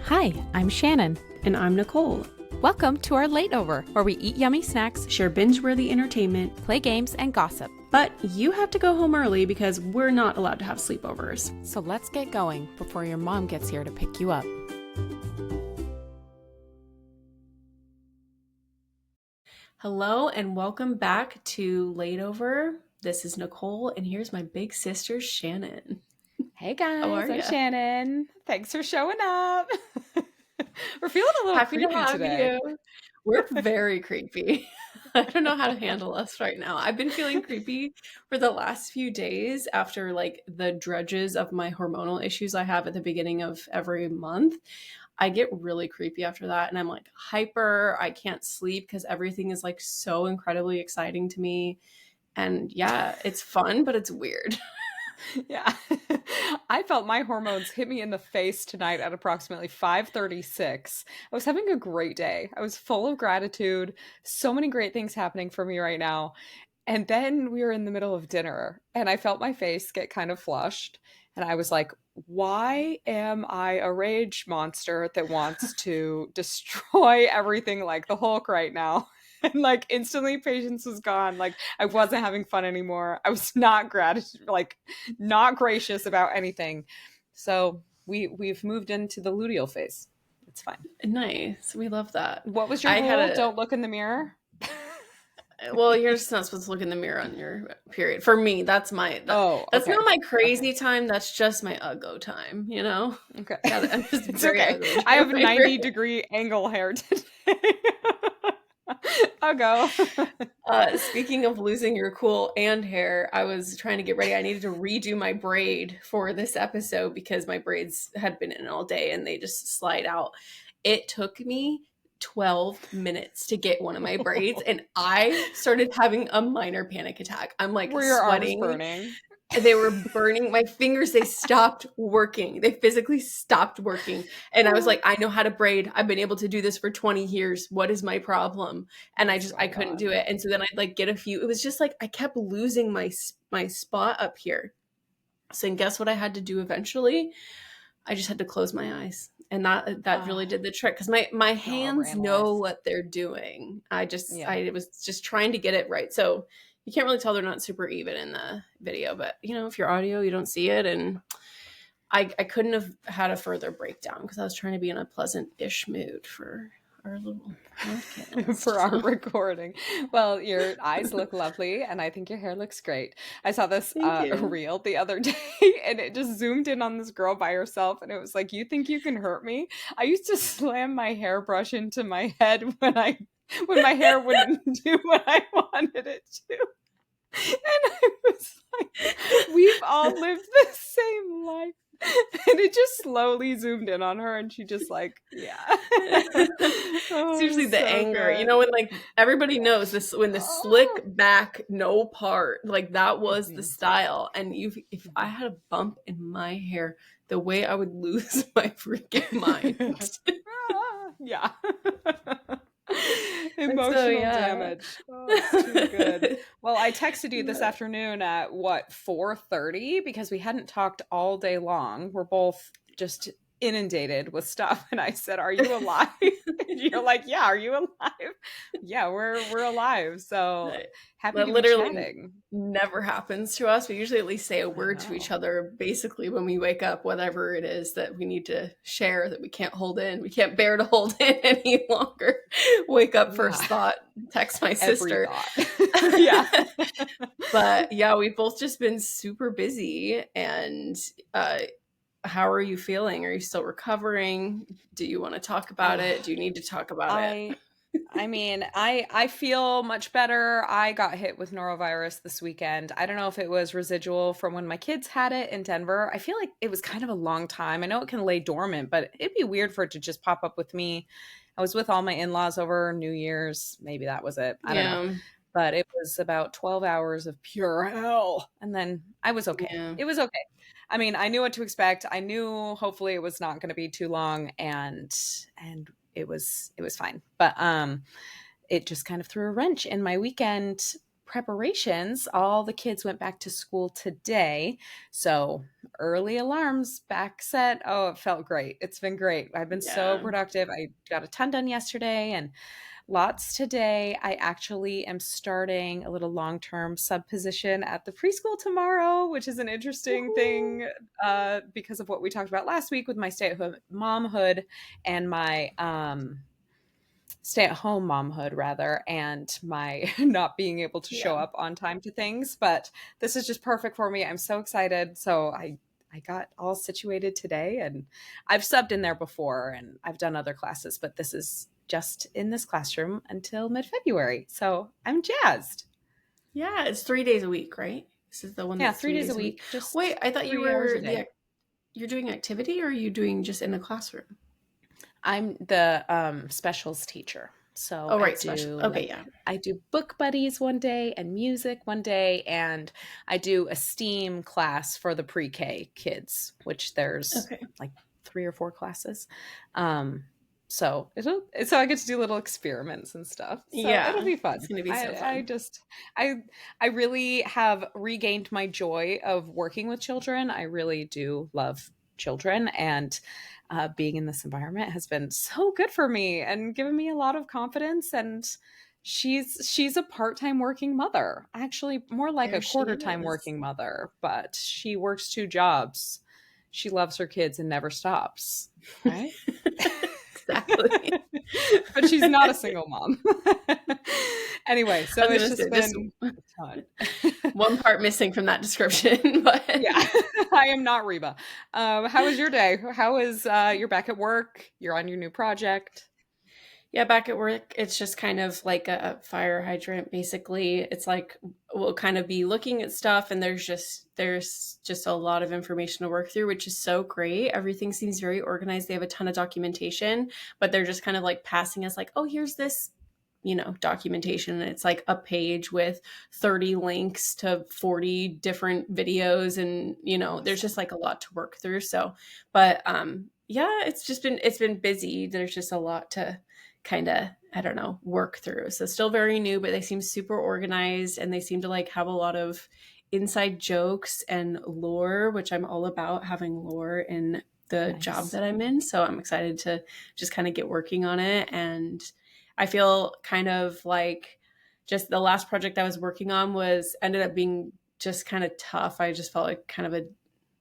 Hi, I'm Shannon. And I'm Nicole. Welcome to our Late-Over, where we eat yummy snacks, Share binge-worthy entertainment, play games, and gossip. But you have to go home early because we're not allowed to have sleepovers. So let's get going before your mom gets here to pick you up. Hello and welcome back to Late-Over. This is Nicole and here's my big sister Shannon. Hey guys, How are I'm ya? Shannon. Thanks for showing up. We're feeling a little Happy creepy to have today. you. We're very creepy. I don't know how to handle us right now. I've been feeling creepy for the last few days after like the drudges of my hormonal issues I have at the beginning of every month. I get really creepy after that and I'm like hyper. I can't sleep because everything is like so incredibly exciting to me. And yeah, it's fun, but it's weird. Yeah. I felt my hormones hit me in the face tonight at approximately 5:36. I was having a great day. I was full of gratitude. So many great things happening for me right now. And then we were in the middle of dinner and I felt my face get kind of flushed. And I was like, why am I a rage monster that wants to destroy everything like the Hulk right now? And like instantly patience was gone. Like I wasn't having fun anymore. I was not gracious about anything. So we've moved into the luteal phase. It's fine. Nice. We love that. What was your I had rule? a Don't look in the mirror. Well, you're just not supposed to look in the mirror on your period. For me, that's Oh, that's okay. not my Okay. crazy time. That's just my uggo time, you know? Okay. Yeah, I'm just It's very okay. ugly I during have my period. 90-degree angle hair today. I'll go. Speaking of losing your cool and hair, I was trying to get ready. I needed to redo my braid for this episode because my braids had been in all day and they just slide out. It took me 12 minutes to get one of my braids and I started having a minor panic attack. I'm like Were your arms sweating. burning? They were burning my fingers. They stopped working. They physically stopped working. And I was like, I know how to braid. I've been able to do this for 20 years. What is my problem? And Oh I my couldn't God. do it. And so then I'd like get a few. It was just like I kept losing my spot up here. So and guess what I had to do eventually? I just had to close my eyes. And that really did the trick because my hands know Overanalyze. what they're doing. Yeah. I was just trying to get it right. So you can't really tell they're not super even in the video, but you know, if you're audio, you don't see it. And I couldn't have had a further breakdown because I was trying to be in a pleasant-ish mood for our little podcast. For our So recording. Well, your eyes look lovely, and I think your hair looks great. I saw this thank you. reel the other day, and it just zoomed in on this girl by herself, and it was like, "You think you can hurt me?" I used to slam my hairbrush into my head when my hair wouldn't do what I wanted it to, and I was like, "We've all lived the same life." And it just slowly zoomed in on her and she just like, yeah. It's Oh, usually the so anger, you good. know, when like everybody Yeah. knows this when the slick Oh. back no part, like that was the Mhm. style. And if I Mhm. had a bump in my hair, the way I would lose my freaking mind. Yeah. And so Emotional yeah. damage. Oh, it's too good. Well, I texted you this afternoon at what, 4:30 because we hadn't talked all day long. We're both just inundated with stuff and I said, "Are you alive?" And you're like, "Yeah, are you alive?" Yeah, we're alive. So, happy That to be literally chatting. never happens to us. We usually at least say a I word to each know. other basically when we wake up, whatever it is that we need to share that we can't hold in. We can't bear to hold in any longer. Wake up, Yeah. first thought, text my Every sister. thought. Yeah. But yeah, we've both just been super busy. And uh, how are you feeling? Are you still recovering? Do you want to talk about Oh, it? Do you need to talk about it? I I mean, I feel much better. I got hit with norovirus this weekend. I don't know if it was residual from when my kids had it in Denver. I feel like it was kind of a long time. I know it can lay dormant, but it'd be weird for it to just pop up with me. I was with all my in-laws over New Year's. Maybe that was it. I don't know. Yeah. But it was about 12 hours of pure hell. And then I was okay. Yeah. It was okay. I mean, I knew what to expect. I knew hopefully it was not going to be too long and it was fine. But it just kind of threw a wrench in my weekend. preparations, all the kids went back to school today. So early alarms back set. Oh, it felt great. It's been great. I've been so Yeah. productive. I got a ton done yesterday and lots today. I actually am starting a little long-term sub position at the preschool tomorrow, which is an interesting Woohoo. thing because of what we talked about last week with my stay-at-home momhood and my stay-at-home momhood rather, and my not being able to show Yeah. up on time to things. But this is just perfect for me. I'm so excited. So I got all situated today, and I've subbed in there before and I've done other classes, but this is just in this classroom until mid-February. So I'm jazzed. Yeah, it's 3 days a week, right? This is the one Yeah, that's three three days a days a week. week, Wait, just I thought you 3 hours a were day. you're doing activity, or are you doing just in the classroom? I'm the specials teacher. So Oh, I right, special. do Okay, like yeah. I do book buddies one day and music one day, and I do a STEAM class for the pre-K kids, which there's Okay. like 3 or 4 classes. Um, so I get to do little experiments and stuff. So it'll Yeah, be it's fun. gonna be so I fun. just I really have regained my joy of working with children. I really do love children, and being in this environment has been so good for me and given me a lot of confidence. And she's a part-time working mother, actually more like a There she quarter-time is. working mother, but she works 2 jobs. She loves her kids and never stops, right? Exactly. But she's not a single mom. Anyway, I so was it's gonna just say just been a ton. one part missing from that description, but Yeah, I am not Reba. How was your day? How is you're back at work? You're on your new project. yeah, back at work, it's just kind of like a fire hydrant, basically. It's like we'll kind of be looking at stuff, and there's just a lot of information to work through, which is so great. Everything seems very organized. They have a ton of documentation, but they're just kind of like passing us like, oh, here's this, documentation. And it's like a page with 30 links to 40 different videos, and there's just Awesome. like a lot to work through. So, but yeah, it's been busy. There's just a lot to kind of, I don't know, work through. So still very new, but they seem super organized, and they seem to like have a lot of inside jokes and lore, which I'm all about, having lore in the job Nice. that I'm in. So I'm excited to just kind of get working on it. And I feel kind of like just the last project I was working on was ended up being just kind of tough. I just felt like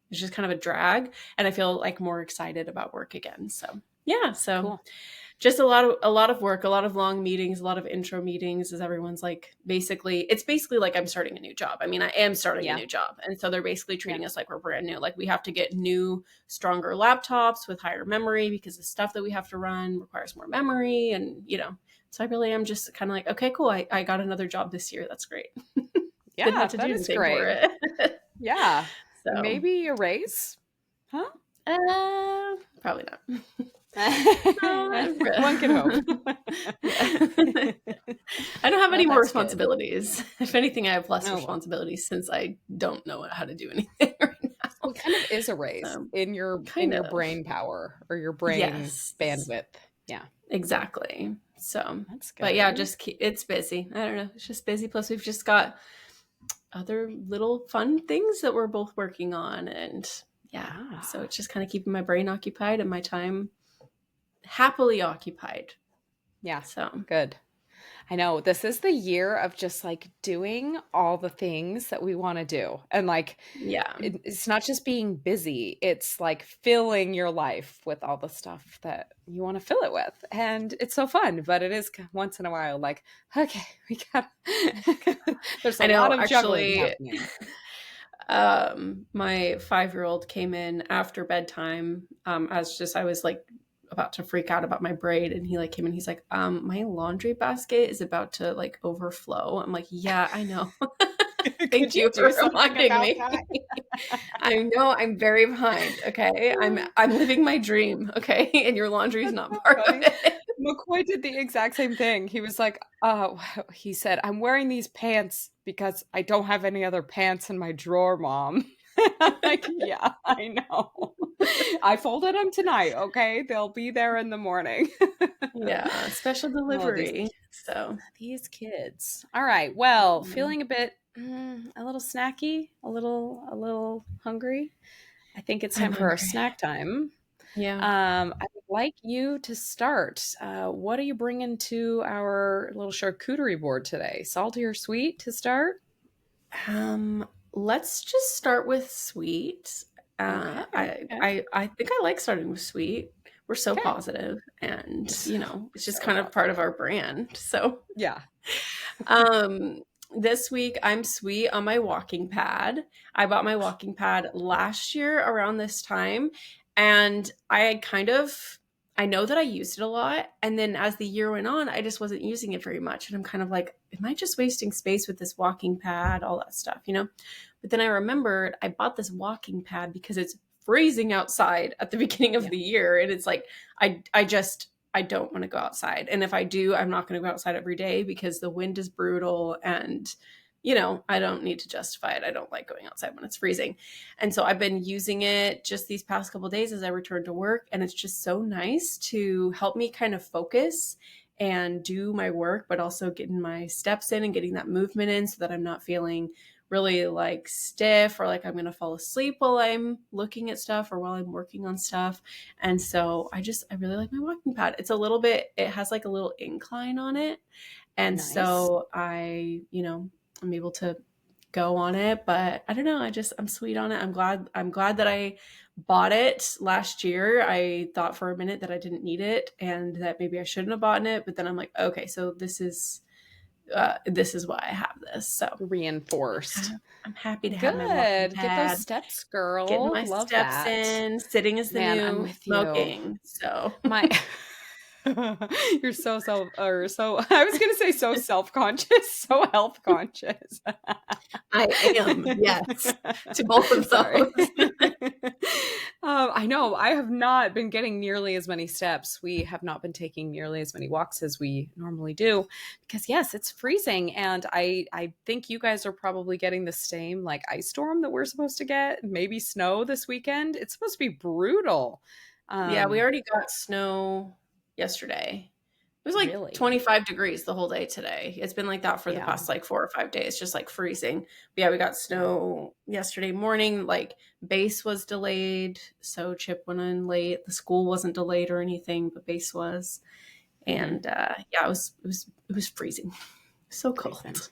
it's just kind of a drag, and I feel like more excited about work again. So yeah, so Cool. just a lot of work, a lot of long meetings, a lot of intro meetings, as everyone's like, it's basically like I'm starting a new job. I mean, I am starting a Yeah. new job, and so they're basically Yeah. treating us like we're brand new. Like we have to get new, stronger laptops with higher memory, because the stuff that we have to run requires more memory. And so I really am just kind of like, okay, cool, I got another job this year, that's great. Didn't have Yeah, to that do is anything for great. it. Yeah. So Maybe a raise? Huh? probably not. One can hope. Yeah. I don't have any But more that's good. responsibilities. If anything, I have less Oh well. responsibilities, since I don't know how to do anything right now. What kind of is a raise So, in kind your of. brain power or your brain Yes, bandwidth? Yeah, exactly. So, that's but yeah, good. it's busy. I don't know. It's just busy. Plus, we've just got other little fun things that we're both working on. And yeah, so Ah, it's just kind of keeping my brain occupied and my time happily occupied. yeah, So, good. I know this is the year of just like doing all the things that we want to do. And like yeah. it's not just being busy, it's like filling your life with all the stuff that you want to fill it with. And it's so fun, but it is once in a while like, okay, we got there's a I lot know, of juggling actually, happening. my 5-year-old came in after bedtime. As just I was like about to freak out about my braid, and he like came in. He's like, "My laundry basket is about to like overflow." I'm like, "Yeah, I know." Could Thank you you do for something reminding about me. that? I know I'm very behind. Okay, I'm living my dream. Okay, and your laundry is That's not so part of funny. it. McCoy did the exact same thing. He was like, he said, I'm wearing these pants because I don't have any other pants in my drawer, mom. I'm like, yeah, I know. I folded them tonight, okay? They'll be there in the morning. Yeah, special Oh, delivery. So, these kids. All right. Well, mm, feeling a bit a little snacky, a little hungry. I think it's I'm time for our hungry. snack time. Yeah. I would like you to start. What are you bringing to our little charcuterie board today? Salty or sweet to start? Let's just start with sweet. Okay. I, Okay. I I think I like starting with sweet. We're so Okay. positive, and Yes. it's just So kind of part of positive. our brand. So, Yeah. um, this week I'm sweet on my walking pad. I bought my walking pad last year around this time, and I know that I used it a lot, and then as the year went on, I just wasn't using it very much, and I'm kind of like, am I just wasting space with this walking pad, all that stuff? But then I remembered I bought this walking pad because it's freezing outside at the beginning of Yeah. the year, and it's like I don't want to go outside. And if I do, I'm not going to go outside every day because the wind is brutal and I don't need to justify it. I don't like going outside when it's freezing. And so I've been using it just these past couple days as I return to work, and it's just so nice to help me kind of focus and do my work, but also getting my steps in and getting that movement in so that I'm not feeling really like stiff or like I'm going to fall asleep while I'm looking at stuff or while I'm working on stuff. And so I really like my walking pad. It has like a little incline on it. And Nice. so I'm able to go on it, but I don't know. I'm sweet on it. I'm glad that I bought it last year. I thought for a minute that I didn't need it and that maybe I shouldn't have bought it, but then I'm like, okay, so this is why I have this. So Reinforced. I'm happy to have my walking Good. Get those pad, steps, getting girl. my Love steps that. in. Sitting is the Man, I'm new with you. smoking. So My You're so self or so I was gonna say so self-conscious, so health conscious. I am, yes, to both of Sorry. those. I know I have not been getting nearly as many steps. We have not been taking nearly as many walks as we normally do because yes, it's freezing, and I think you guys are probably getting the same like ice storm that we're supposed to get, maybe snow this weekend. It's supposed to be brutal. Yeah, we Um, already got snow yesterday. It was like really, 25 degrees the whole day today. It's been like that for the yeah, past like 4 or 5 days, just like freezing. But yeah, we got yeah. snow yesterday morning. Like base was delayed, so Chip went in late. The school wasn't delayed or anything, but base was. Hmm. And yeah, it was freezing. So Freezing. cold.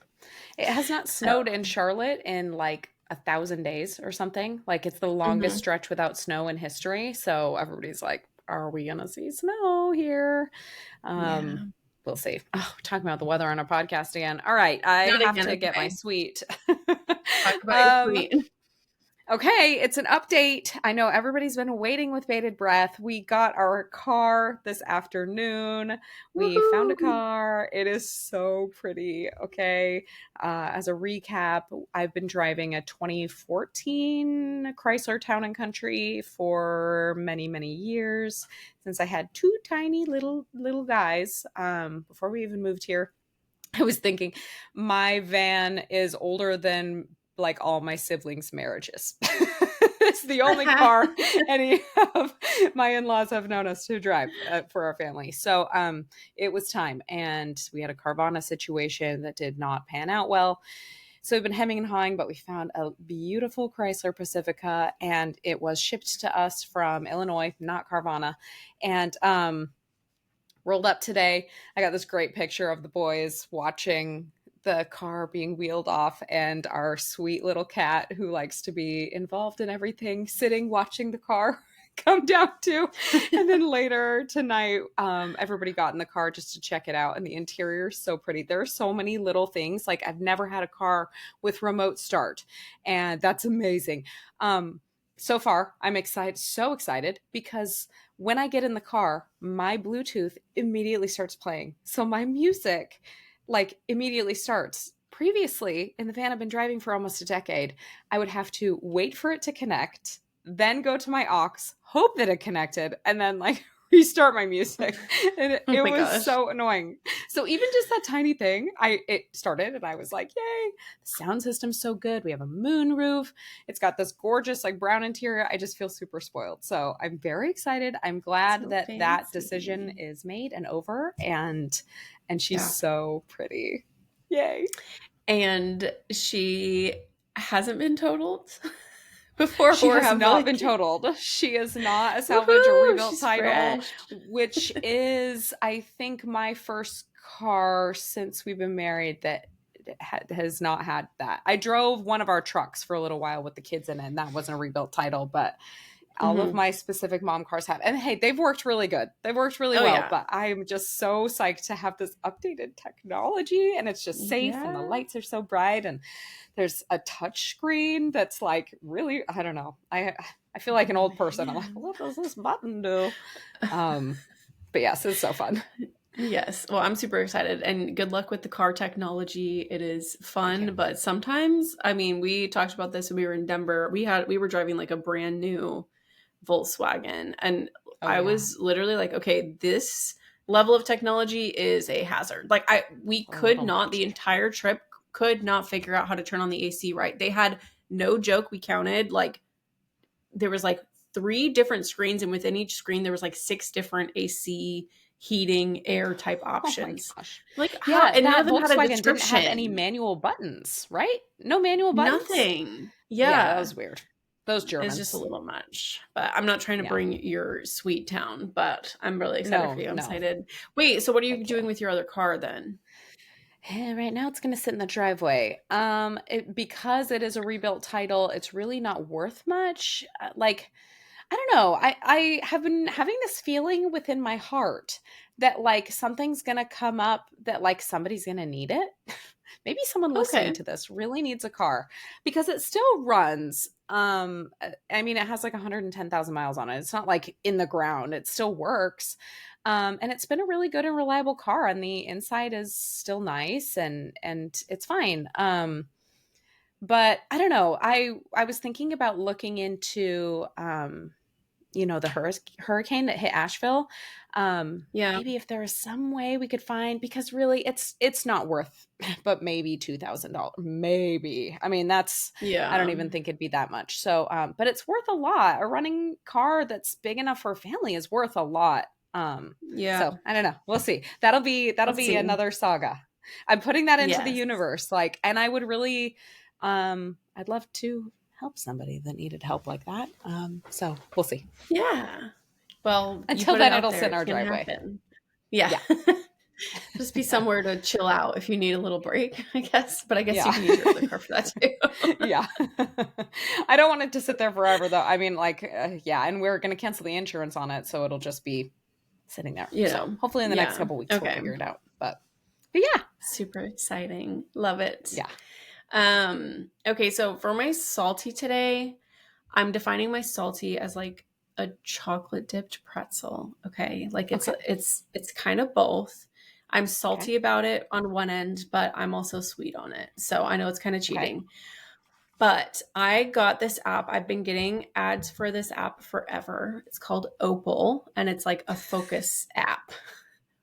It has not So snowed in Charlotte in like 1,000 days or something. Like it's the longest mhm. stretch without snow in history. So everybody's like, "Are we gonna see snow here?" Um, Yeah. we'll see. Oh, talking about the weather on our podcast again. All right, I Not have again, to it's get my okay. sweet. Talk about your um, sweet. Okay, it's an update. I know everybody's been waiting with bated breath. We got our car this afternoon. We found a Woohoo! car. It is so pretty. Okay. As a recap, I've been driving a 2014 Chrysler Town and Country for many, many years since I had two tiny little guys before we even moved here. I was thinking my van is older than like all my siblings' marriages. It's the only car any of my in-laws have known us to drive for our family. So it was time, and we had a Carvana situation that did not pan out well. So we've been hemming and hawing, but we found a beautiful Chrysler Pacifica, and it was shipped to us from Illinois, not Carvana. And rolled up today. I got this great picture of the boys watching the car being wheeled off, and our sweet little cat who likes to be involved in everything sitting watching the car come down too. And then later tonight, everybody got in the car just to check it out, and the interior is so pretty. There are so many little things. Like I've never had a car with remote start, and that's amazing. So far I'm excited, so excited, because when I get in the car, my Bluetooth immediately starts playing. So my music like immediately starts. Previously, in the van I've been driving for almost a decade, I would have to wait for it to connect, then go to my aux, hope that it connected, and then like restart my music. And Oh it my was gosh. so annoying. So even just that tiny thing, it started and I was like, yay, the sound system's so good. We have a moon roof. It's got this gorgeous like brown interior. I just feel super spoiled. So I'm very excited. I'm glad So that that decision fancy. is made and over, and she's Yeah. so pretty. Yay. And she hasn't been totaled before She or has have not like been totaled. She is not a salvage or woohoo, rebuilt she's title, fresh. which is, I think, my first car since we've been married that has not had that. I drove one of our trucks for a little while with the kids in it, and that wasn't a rebuilt title, but all of Hmm. my specific mom cars have. And hey, they've worked really good. They've worked really Oh well, yeah. but I'm just so psyched to have this updated technology, and it's just safe and the Yeah. lights are so bright and there's a touch screen that's like really, I don't know. I feel like an Oh old person. I'm like, man. what does this button do? Um but yes, it's so fun. Yes. Well, I'm super excited and good luck with the car technology. It is Thank you. fun, but sometimes, I mean, we talked about this when we were in Denver. We were driving like a brand new Volkswagen and Oh I yeah. was literally like, okay, this level of technology is a hazard. Like we A could little not the much. entire trip could not figure out how to turn on the AC right. They had no joke, we counted like there was like three different screens and within each screen there was like six different AC heating air type Oh my options. gosh. Like how Yeah, and none that of them had a Volkswagen didn't have any description. manual buttons, right? No manual buttons? Nothing. Yeah, that Yeah. was weird. Those It's just a Germans. little much. But I'm not trying to Yeah. bring your sweet town, but I'm really excited for No, you. I'm no. excited. Wait, so what are you Thank you. doing with your other car then? Right now it's going to sit in the driveway. Because it is a rebuilt title, it's really not worth much. Like, I don't know. I have been having this feeling within my heart that like something's going to come up that like somebody's going to need it. Maybe someone listening Okay. to this really needs a car because it still runs. I mean, it has like 110,000 miles on it. It's not like in the ground. It still works. And it's been a really good and reliable car, and the inside is still nice and it's fine. But I don't know. I was thinking about looking into the hurricane that hit Asheville. Yeah. Maybe if there is some way we could find, because really it's not worth but maybe $2,000. Maybe. I mean, I don't Yeah. even think it'd be that much. So but it's worth a lot. A running car that's big enough for a family is worth a lot. Yeah. So I don't know. We'll see. That'll Let's be see. another saga. I'm putting that into the Yes. universe. Like, and I would really I'd love to help somebody that needed help like that. So we'll see. Yeah. Well, you Until put it then, out it'll there. sit in It's our gonna driveway. happen. Yeah. Yeah. Just be Yeah. somewhere to chill out if you need a little break, I guess. But I guess you Yeah. can use your other car for that too. Yeah. I don't want it to sit there forever, though. I mean, like, yeah, and we're going to cancel the insurance on it, so it'll just be sitting there. You So know. hopefully in the next Yeah. couple weeks we'll Okay. figure it out. But yeah, Super exciting. Love it. yeah. Okay, so for my salty today, I'm defining my salty as like a chocolate dipped pretzel. Okay. Like Okay. it's kind of both. I'm Okay. salty about it on one end, but I'm also sweet on it. So I know it's kind of Okay. cheating. But I got this app. I've been getting ads for this app forever. It's called Opal and it's like a focus app.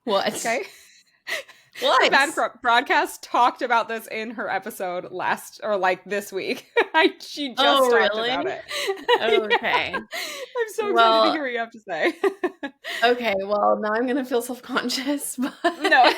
What? Okay. The What? band broadcast talked about this in her episode last or like this week. She just Oh, talked about really? it. Yeah. Okay. I'm so excited to Well, hear what you have to say. okay. Well, now I'm gonna feel self-conscious, No, but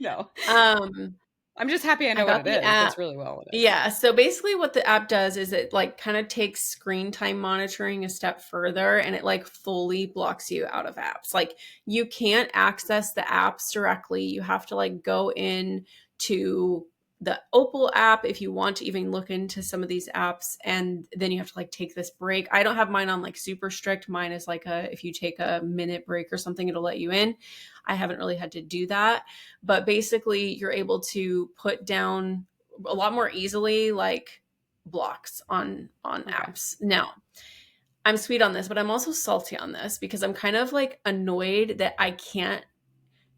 no. um I'm just happy I I know what got it the is. app. That's really well what it is. Yeah, so basically what the app does is it like kind of takes screen time monitoring a step further and it like fully blocks you out of apps. Like you can't access the apps directly. You have to like go in to the Opal app if you want to even look into some of these apps and then you have to like take this break. I don't have mine on like super strict. Mine is like if you take a minute break or something it'll let you in. I haven't really had to do that, but basically you're able to put down a lot more easily like blocks on Okay. apps. Now, I'm sweet on this, but I'm also salty on this because I'm kind of like annoyed that I can't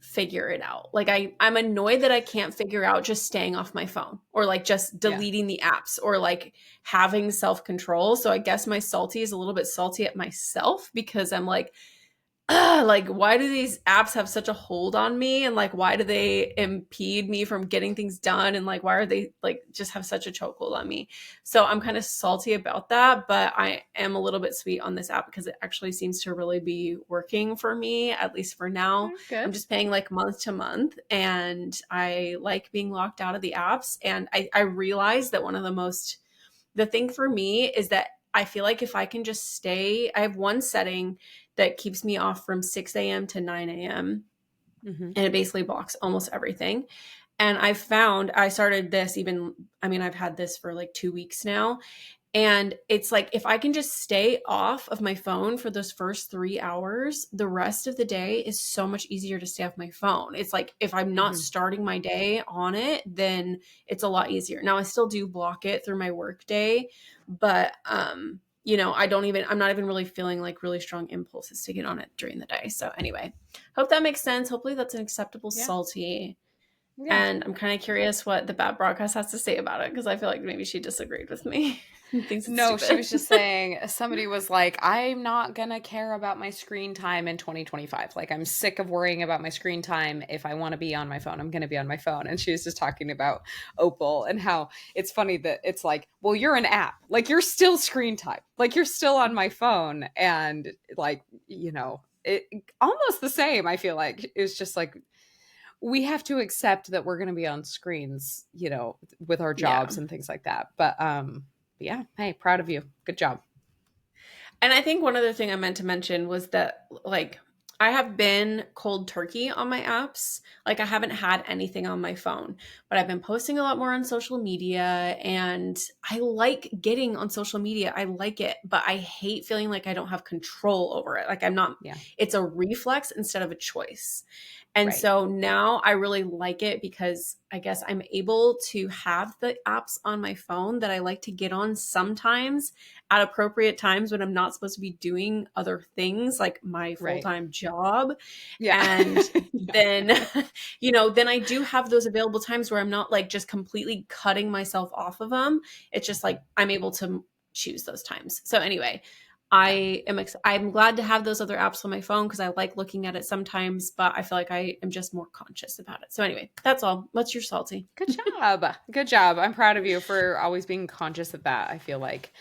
figure it out. Like I'm annoyed that I can't figure out just staying off my phone or like just Yeah. deleting the apps or like having self-control. So I guess my salty is a little bit salty at myself because I'm like like, why do these apps have such a hold on me? And like, why do they impede me from getting things done? And like, why are they like just have such a chokehold on me? So I'm kind of salty about that, but I am a little bit sweet on this app because it actually seems to really be working for me, at least for now. Good. I'm just paying like month to month, and I like being locked out of the apps. And I realized that the thing for me is that I feel like if I can just stay, I have one setting that keeps me off from 6 a.m. to 9 a.m. Hmm. and it basically blocks almost everything. And I found I started this even, I mean, I've had this for like 2 weeks now. And it's like, if I can just stay off of my phone for those first 3 hours, the rest of the day is so much easier to stay off my phone. It's like, if I'm not Hmm. starting my day on it, then it's a lot easier. Now, I still do block it through my work day, but, I'm not even really feeling like really strong impulses to get on it during the day. So, anyway, hope that makes sense. Hopefully, that's an acceptable Yeah. salty. Yeah. And I'm kind of curious what the bad broadcast has to say about it because I feel like maybe she disagreed with me and thinks it's No, she stupid. was just saying, somebody was like, I'm not going to care about my screen time in 2025. Like, I'm sick of worrying about my screen time. If I want to be on my phone, I'm going to be on my phone. And she was just talking about Opal and how it's funny that it's like, well, you're an app. Like, you're still screen time. Like, you're still on my phone. And, like, it almost the same, I feel like. It's just like, we have to accept that we're going to be on screens, with our Yeah. jobs and things like that. But yeah, hey, proud of you. Good job. And I think one other thing I meant to mention was that, like, I have been cold turkey on my apps. Like, I haven't had anything on my phone, but I've been posting a lot more on social media. And I like getting on social media. I like it, but I hate feeling like I don't have control over it. Like, Yeah, it's a reflex instead of a choice. And right. so now I really like it because I guess I'm able to have the apps on my phone that I like to get on sometimes at appropriate times when I'm not supposed to be doing other things like my Right. full-time job. Yeah. And Yeah. then, then I do have those available times where I'm not like just completely cutting myself off of them. It's just like I'm able to choose those times. So anyway, Yeah. I'm glad to have those other apps on my phone because I like looking at it sometimes, but I feel like I am just more conscious about it. So anyway, that's all. What's your salty? Good job. Good job. I'm proud of you for always being conscious of that. I feel like,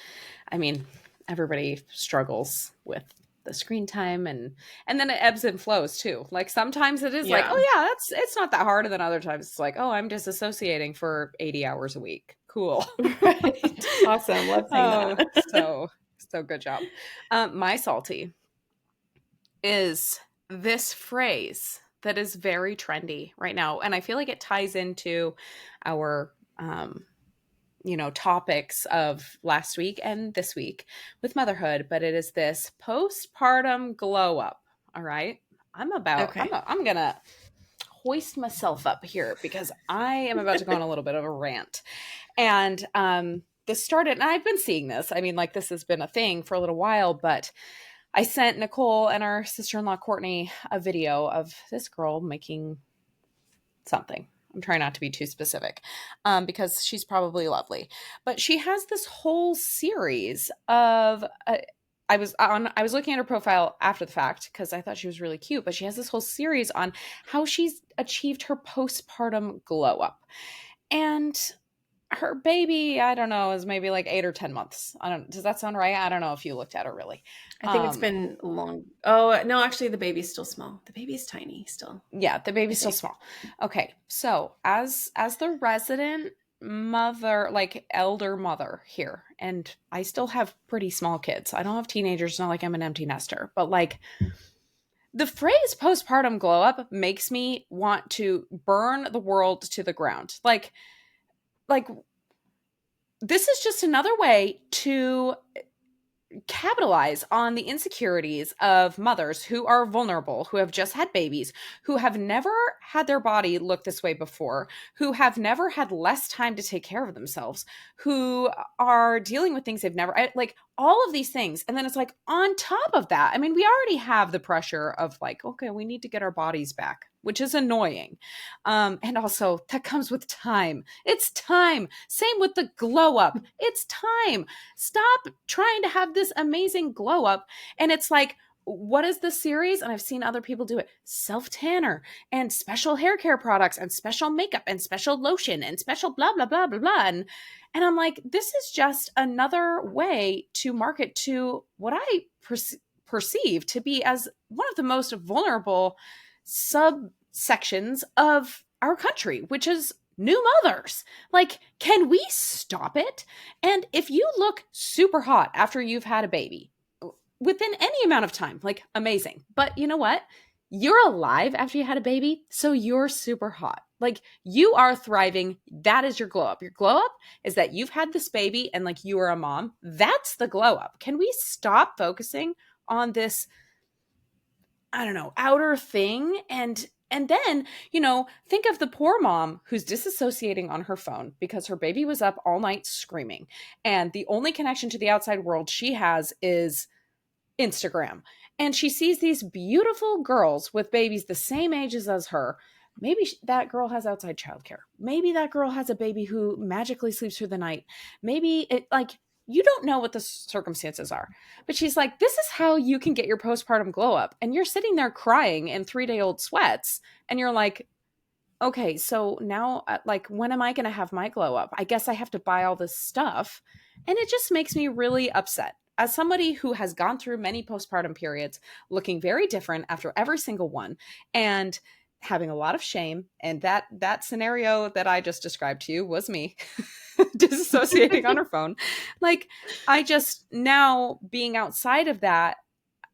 I mean, everybody struggles with the screen time and then it ebbs and flows too. Like sometimes it is like, Yeah. oh yeah, it's not that hard. And then other times it's like, oh, I'm disassociating for 80 hours a week. Cool. Right. Awesome. Love saying Oh, that. so good job. My salty is this phrase that is very trendy right now. And I feel like it ties into our, topics of last week and this week with motherhood, but it is this postpartum glow up. All right. Okay. I'm going to hoist myself up here because I am about to go on a little bit of a rant. And this started, and I've been seeing this. I mean, like, this has been a thing for a little while, but I sent Nicole and our sister in law, Courtney, a video of this girl making something. I'm trying not to be too specific because she's probably lovely. But she has this whole series of. I was looking at her profile after the fact because I thought she was really cute, but she has this whole series on how she's achieved her postpartum glow up. And her baby, I don't know, is maybe like 8 or 10 months. I don't. Does that sound right? I don't know if you looked at her really. I think it's Um, been long. Oh, no, actually the baby's still small. The baby's tiny still, yeah, the I baby's still think. small. Okay, so as the resident mother, like elder mother here, and I still have pretty small kids. I don't have teenagers. It's not like I'm an empty nester, but like the phrase postpartum glow up makes me want to burn the world to the ground. Like this is just another way to capitalize on the insecurities of mothers who are vulnerable, who have just had babies, who have never had their body look this way before, who have never had less time to take care of themselves, who are dealing with things they've never, like all of these things. And then it's like, on top of that, I mean, we already have the pressure of like, okay, we need to get our bodies back, which is annoying. And also, that comes with time. It's time. Same with the glow up. It's time. Stop trying to have this amazing glow up. And it's like, what is the series? And I've seen other people do it. Self tanner and special hair care products and special makeup and special lotion and special blah, blah, blah, blah, blah. And I'm like, this is just another way to market to what I perceive to be as one of the most vulnerable subsections of our country, which is new mothers. Like, can we stop it? And if you look super hot after you've had a baby, within any amount of time, like amazing. But you know what? You're alive after you had a baby, so you're super hot. Like you are thriving. That is your glow up. Your glow up is that you've had this baby and like you are a mom. That's the glow up. Can we stop focusing on this, I don't know, outer thing and then, think of the poor mom who's disassociating on her phone because her baby was up all night screaming. And the only connection to the outside world she has is Instagram. And she sees these beautiful girls with babies the same ages as her. Maybe that girl has outside childcare. Maybe that girl has a baby who magically sleeps through the night. Maybe you don't know what the circumstances are. But she's like, this is how you can get your postpartum glow up. And you're sitting there crying in 3-day-old sweats. And you're like, okay, so now, when am I going to have my glow up? I guess I have to buy all this stuff. And it just makes me really upset. As somebody who has gone through many postpartum periods, looking very different after every single one, and having a lot of shame, and that scenario that I just described to you was me disassociating on her phone. Like, I just, now being outside of that,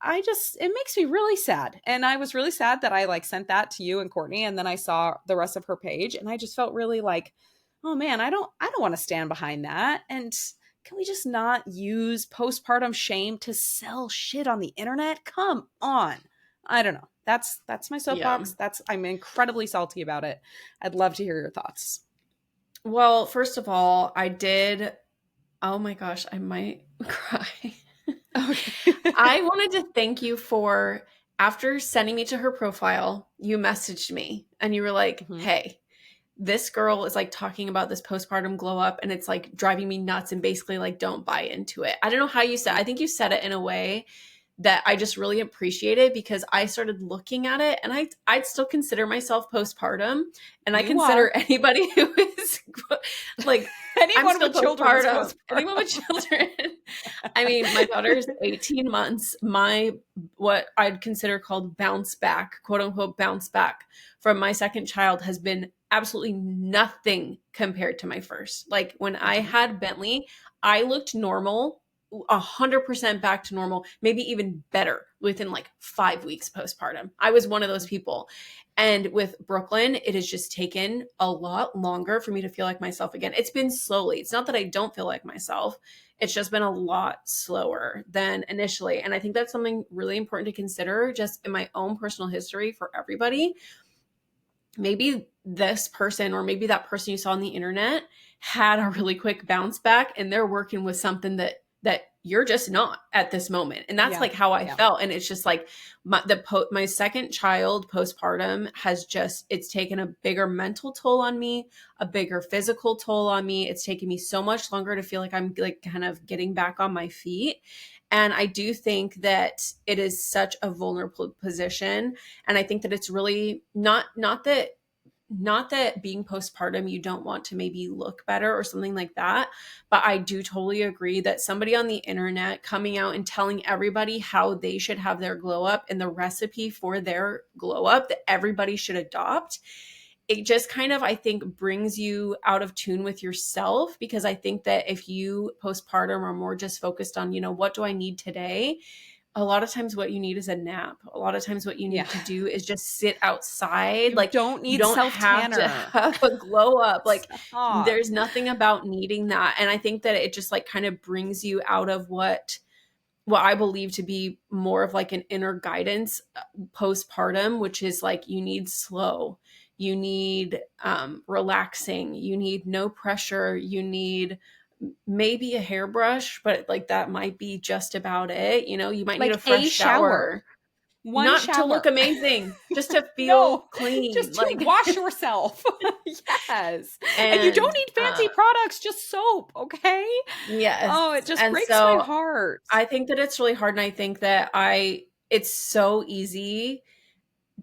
it makes me really sad. And I was really sad that I sent that to you and Courtney, and then I saw the rest of her page, and I just felt really like, oh man, I don't want to stand behind that. And can we just not use postpartum shame to sell shit on the internet? Come on. I don't know. That's my soapbox. Yeah. I'm incredibly salty about it. I'd love to hear your thoughts. Well, first of all, oh my gosh, I might cry. Okay. I wanted to thank you for, after sending me to her profile, you messaged me and you were like, Mm-hmm. hey, this girl is talking about this postpartum glow up and it's driving me nuts, and basically don't buy into it. I don't know how you said, I think you said it in a way that I just really appreciated, because I started looking at it and I'd still consider myself postpartum, and I consider anybody who is anyone with children. Anyone with children. I mean, my daughter's 18 months. What I'd consider called bounce back, quote unquote, bounce back from my second child has been absolutely nothing compared to my first. When I had Bentley, I looked normal, 100% back to normal, maybe even better within 5 weeks postpartum. I was one of those people. And with Brooklyn, it has just taken a lot longer for me to feel like myself again. It's been slowly. It's not that I don't feel like myself. It's just been a lot slower than initially. And I think that's something really important to consider just in my own personal history for everybody. Maybe this person, or maybe that person you saw on the internet, had a really quick bounce back and they're working with something that you're just not at this moment. And that's how I felt. And it's just my second child postpartum it's taken a bigger mental toll on me, a bigger physical toll on me. It's taken me so much longer to feel like I'm kind of getting back on my feet. And I do think that it is such a vulnerable position. And I think that it's really not that being postpartum, you don't want to maybe look better or something like that. But I do totally agree that somebody on the internet coming out and telling everybody how they should have their glow up and the recipe for their glow up that everybody should adopt, it just kind of, I think, brings you out of tune with yourself. Because I think that if you postpartum are more just focused on, what do I need today? A lot of times what you need is a nap. A lot of times what you need to do is just sit outside. You don't need self-tanner. Have to have a glow up. There's nothing about needing that. And I think that it just kind of brings you out of what I believe to be more of an inner guidance postpartum, which is you need slow, you need relaxing, you need no pressure, you need maybe a hairbrush, but that might be just about it. You might need a fresh shower. Not shower. To look amazing, just to feel clean. Just to wash yourself. Yes. And you don't need fancy products, just soap, okay? Yes. Oh, it just breaks my heart. I think that it's really hard. And I think that I it's so easy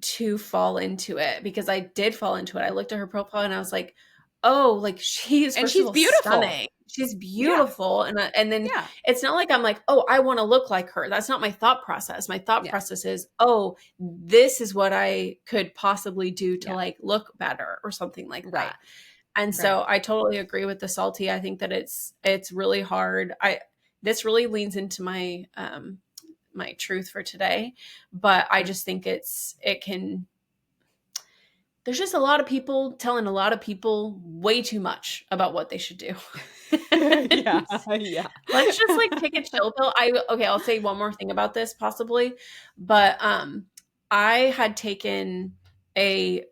to fall into it, because I did fall into it. I looked at her profile and I was like, oh, like she is And first of she's all beautiful. stunning. She's Yeah. beautiful. And then Yeah. it's not like I'm like, oh, I want to look like her. That's not my thought process. My thought Yeah. process is, oh, this is what I could possibly do to Yeah. like look better or something like Right. that. And Right. so I totally agree with the salty. I think that it's really hard. This really leans into my truth for today, but I Okay. just think it can there's just a lot of people telling a lot of people way too much about what they should do. Yeah. Yeah. Let's just like take a chill pill. I'll say one more thing about this possibly, but I had taken a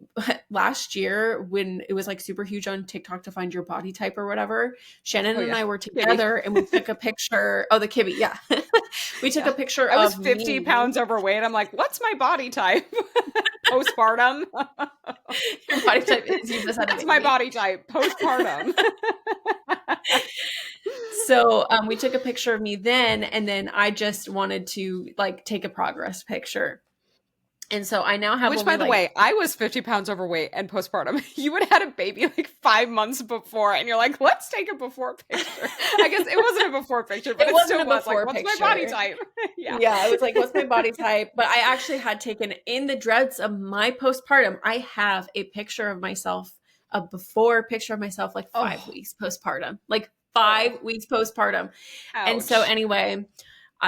last year when it was like super huge on TikTok to find your body type or whatever. Oh Shannon and yeah. I were Kitty. together and we took a picture. Oh, the Kibby, yeah. We took Yeah. a picture I was of 50 me. pounds overweight. I'm like, what's my body type? Postpartum. Your body type is you just had a That's my baby. body type. Postpartum. So we took a picture of me then, and then I just wanted to like take a progress picture. And so I now have Which, by only the like way, I was 50 pounds overweight and postpartum. You would have had a baby like 5 months before, and you're like, let's take a before picture. I guess it wasn't a before picture, but it it wasn't still a was like, before what's my body picture. type? Yeah. Yeah, it was like, what's my body type? But I actually had taken in the dreads of my postpartum, I have a picture of myself, a before picture of myself, like 5 weeks postpartum, like Oh, 5 weeks postpartum. And so ouch. anyway,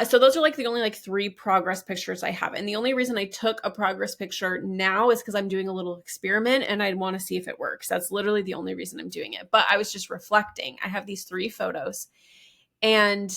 so those are like the only like 3 progress pictures I have. And the only reason I took a progress picture now is because I'm doing a little experiment and I want to see if it works. That's literally the only reason I'm doing it. But I was just reflecting. I have these 3 photos, and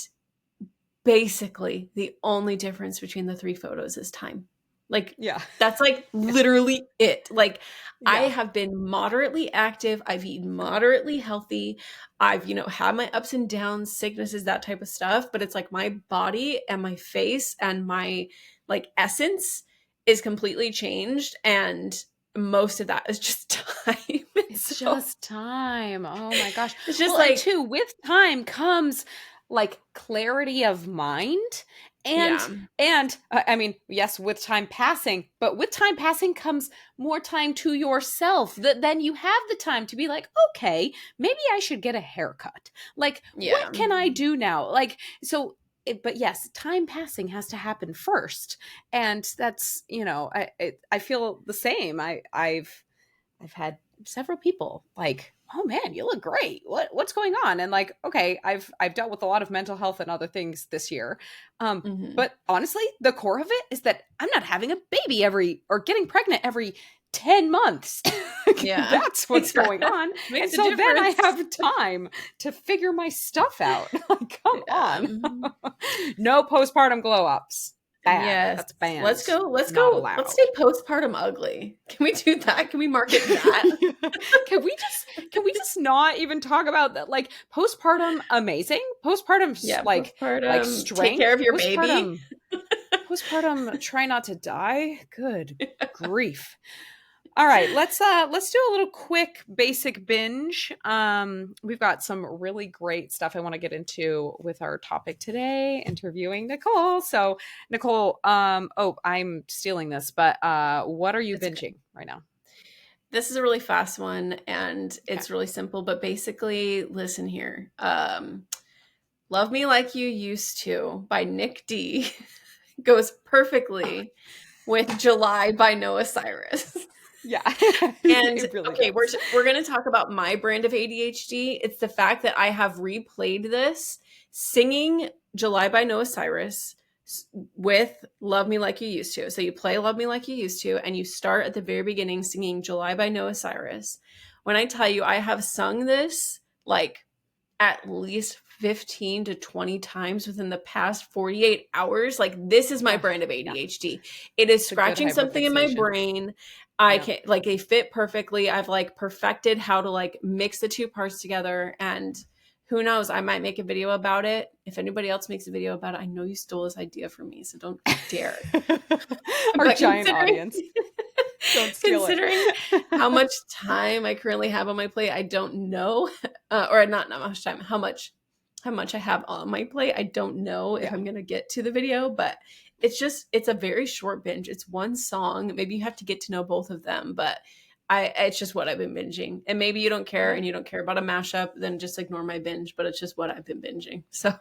basically the only difference between the 3 photos is time. Like Yeah. that's like Yeah. literally it. Like I Yeah. have been moderately active, I've eaten moderately healthy, I've had my ups and downs, sicknesses, that type of stuff, but it's like my body and my face and my like essence is completely changed, and most of that is just time. It's So just time. Oh my gosh. it's just Well, and like, two, with time comes like clarity of mind and yeah, I mean, yes, with time passing, but with time passing comes more time to yourself. That then you have the time to be like, okay, maybe I should get a haircut. Like, yeah. what can I do now? Like, so but yes, time passing has to happen first. And that's, I feel the same. I've had several people like, "Oh man, you look great. What's going on?" And like, okay, I've dealt with a lot of mental health and other things this year. Mhm. But honestly, the core of it is that I'm not having a baby every or getting pregnant every 10 months. Yeah. That's what's going Exactly. on. And Makes a so then I difference. have time to figure my stuff out. Like, come Yeah. on. No postpartum glow ups. Bad. Yes. That's banned. Let's go. Let's Not go. Let's say allowed. postpartum ugly. Can we do that? Can we market that? Can we just not even talk about that? Like postpartum amazing, postpartum Yeah. like Postpartum. Take care strength, of your baby. postpartum try not to die. Good grief. All right, let's do a little quick basic binge. We've got some really great stuff I want to get into with our topic today, interviewing Nicole. So, Nicole, oh, I'm stealing this, but what are you It's okay. binging right now? This is a really fast one and Okay. it's really simple, but basically, listen here. Love Me Like You Used to by Nick D goes perfectly with July by Noah Cyrus. Yeah, And it really okay, does. we're going to talk about my brand of ADHD. It's the fact that I have replayed this singing July by Noah Cyrus with Love Me Like You Used to. So you play Love Me Like You Used to, and you start at the very beginning singing July by Noah Cyrus. When I tell you I have sung this like at least 15 to 20 times within the past 48 hours. Like this is my Yeah, brand of yeah. ADHD. It is It's a good scratching something in my hyperfixation. brain. I Yeah. can like they fit perfectly. I've like perfected how to like mix the 2 parts together, and who knows, I might make a video about it. If anybody else makes a video about it, I know you stole this idea from me, so don't dare. Our But giant considering audience. Don't steal it. considering how much time I currently have on my plate, I don't know, or not much time, how much I have on my plate. I don't know if Yeah. I'm gonna get to the video, but it's a very short binge. It's one song. Maybe you have to get to know both of them, but it's just what I've been binging. And maybe you don't care Yeah. and you don't care about a mashup, then just ignore my binge, but it's just what I've been binging. So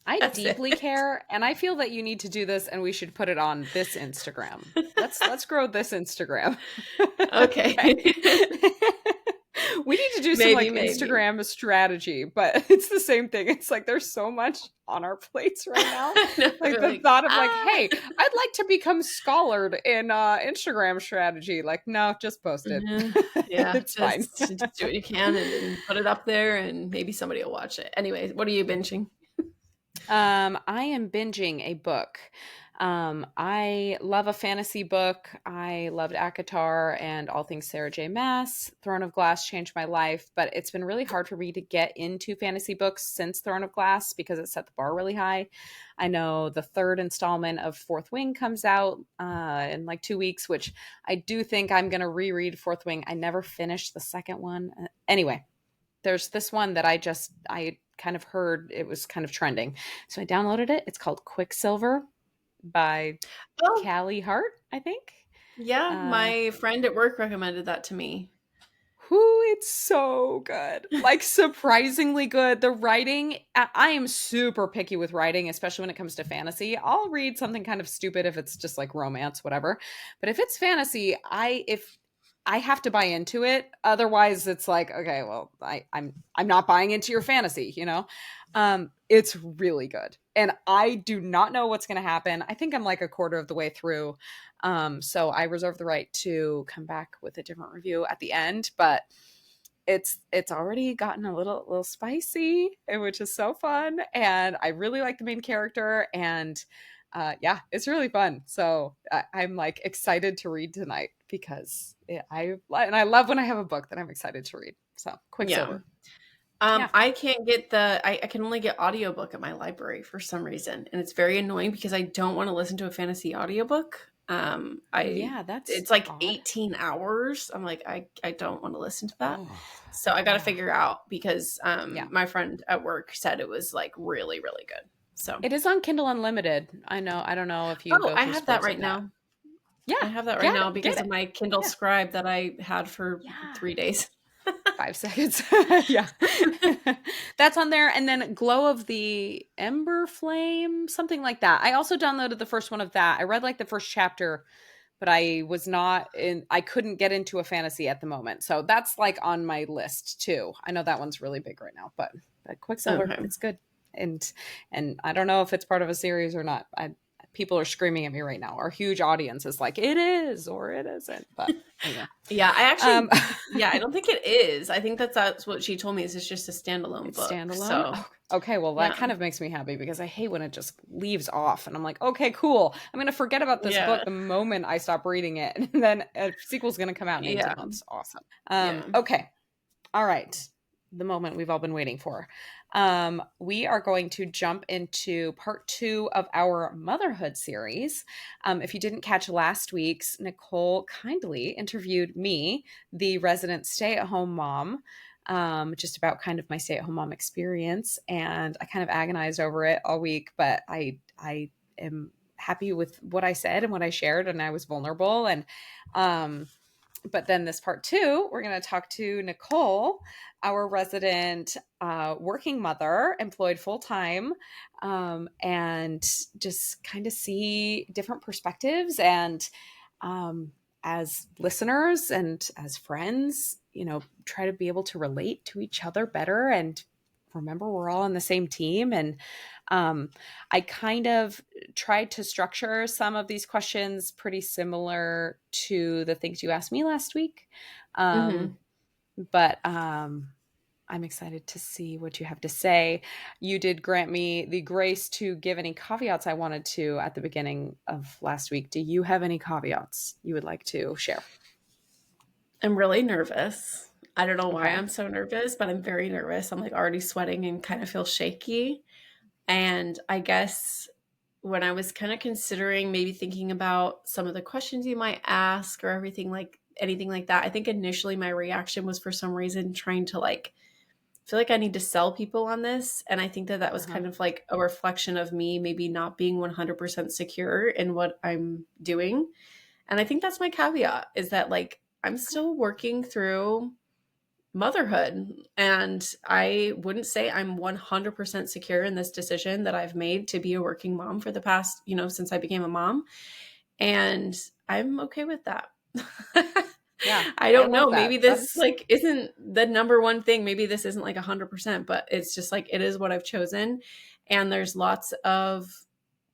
I that's deeply it. care, and I feel that you need to do this, and we should put it on this Instagram. Let's grow this Instagram. Okay. Okay. We need to do some Maybe, like maybe. Instagram strategy, but it's the same thing. It's like there's so much on our plates right now. No, Like we're the like, thought of like, ah. hey, I'd like to become scholared in Instagram strategy. Like, no, just post it. Mhm. Yeah, It's fine. just do what you can and then put it up there and maybe somebody will watch it. Anyways, what are you binging? I am binging a book. I love a fantasy book. I loved ACOTAR and all things Sarah J. Maas. Throne of Glass changed my life, but it's been really hard for me to get into fantasy books since Throne of Glass because it set the bar really high. I know the third installment of Fourth Wing comes out in like 2 weeks, which I do think I'm going to reread Fourth Wing. I never finished the second one. Anyway, there's this one that I kind of heard it was kind of trending. So I downloaded it. It's called Quicksilver by Oh, Callie Hart, I think. yeah, Uh my friend at work recommended that to me. who it's so good. Like surprisingly good. The writing, I am super picky with writing, especially when it comes to fantasy. I'll read something kind of stupid if it's just like romance, whatever. But if it's fantasy, if I have to buy into it. Otherwise, it's like, okay, well, I'm not buying into your fantasy, you know? It's really good. And I do not know what's gonna happen. I think I'm like a quarter of the way through. So I reserve the right to come back with a different review at the end, but it's already gotten a little spicy, which is so fun. And I really like the main character, and yeah, it's really fun. So I'm like excited to read tonight because I love when I have a book that I'm excited to read. So Yeah. Quicksilver, yeah, I can't get I can only get audiobook at my library for some reason. And it's very annoying because I don't want to listen to a fantasy audiobook. yeah, that's It's like odd. 18 hours. I'm like, I don't want to listen to that. Oh, So I got to yeah, figure out because yeah. my friend at work said it was like really, really good. So, It is on Kindle Unlimited. I know. I don't know if you oh, go I through have that spurts right like that. now. I Yeah, have that right get now it, get because of it. my Kindle Yeah, Scribe that I had for yeah. 3 days. 5 seconds. Yeah. That's on there. And then Glow of the Ember Flame, something like that. I also downloaded the first one of that. I read like the first chapter, but I couldn't get into a fantasy at the moment. So that's like on my list too. I know that one's really big right now, but Quicksilver, Okay. it's good. And I don't know if it's part of a series or not. People are screaming at me right now. Our huge audience is like, it is or it isn't. But anyway. Yeah, I Um actually, yeah, I don't think it is. I think that's what she told me is it's just a standalone It's book. standalone? So, Oh, okay, well, that yeah. kind of makes me happy because I hate when it just leaves off and I'm like, okay, cool. I'm going to forget about this book Yeah. the moment I stop reading it. And then a sequel's going to come out in 18 Yeah. months. Awesome. Yeah. Okay. All right. The moment we've all been waiting for. We are going to jump into part 2 of our Motherhood series. If you didn't catch last week's, Nicole kindly interviewed me, the resident stay at home mom, just about kind of my stay at home mom experience. And I kind of agonized over it all week, but I am happy with what I said and what I shared, and I was vulnerable. And um, but then this part 2, we're going to talk to Nicole, our resident working mother, employed full time, and just kind of see different perspectives. And um, as listeners and as friends, try to be able to relate to each other better and remember we're all on the same team. And um, I kind of tried to structure some of these questions pretty similar to the things you asked me last week. Hmm. Um, but I'm excited to see what you have to say. You did grant me the grace to give any caveats I wanted to at the beginning of last week. Do you have any caveats you would like to share? I'm really nervous. I don't know why Okay. I'm so nervous, but I'm very nervous. I'm like already sweating and kind of feel shaky. And I guess when I was kind of considering maybe thinking about some of the questions you might ask or everything like anything like that, I think initially my reaction was for some reason trying to like feel like I need to sell people on this. And I think that that was Uh-huh. kind of like a reflection of me maybe not being 100% secure in what I'm doing. And I think that's my caveat, is that like I'm still working through motherhood, and I wouldn't say I'm 100% secure in this decision that I've made to be a working mom for the past, since I became a mom. And I'm okay with that. Yeah, I I don't love know. that. Maybe this That's like isn't the number one thing. Maybe this isn't like 100%, but it's just like it is what I've chosen. And there's lots of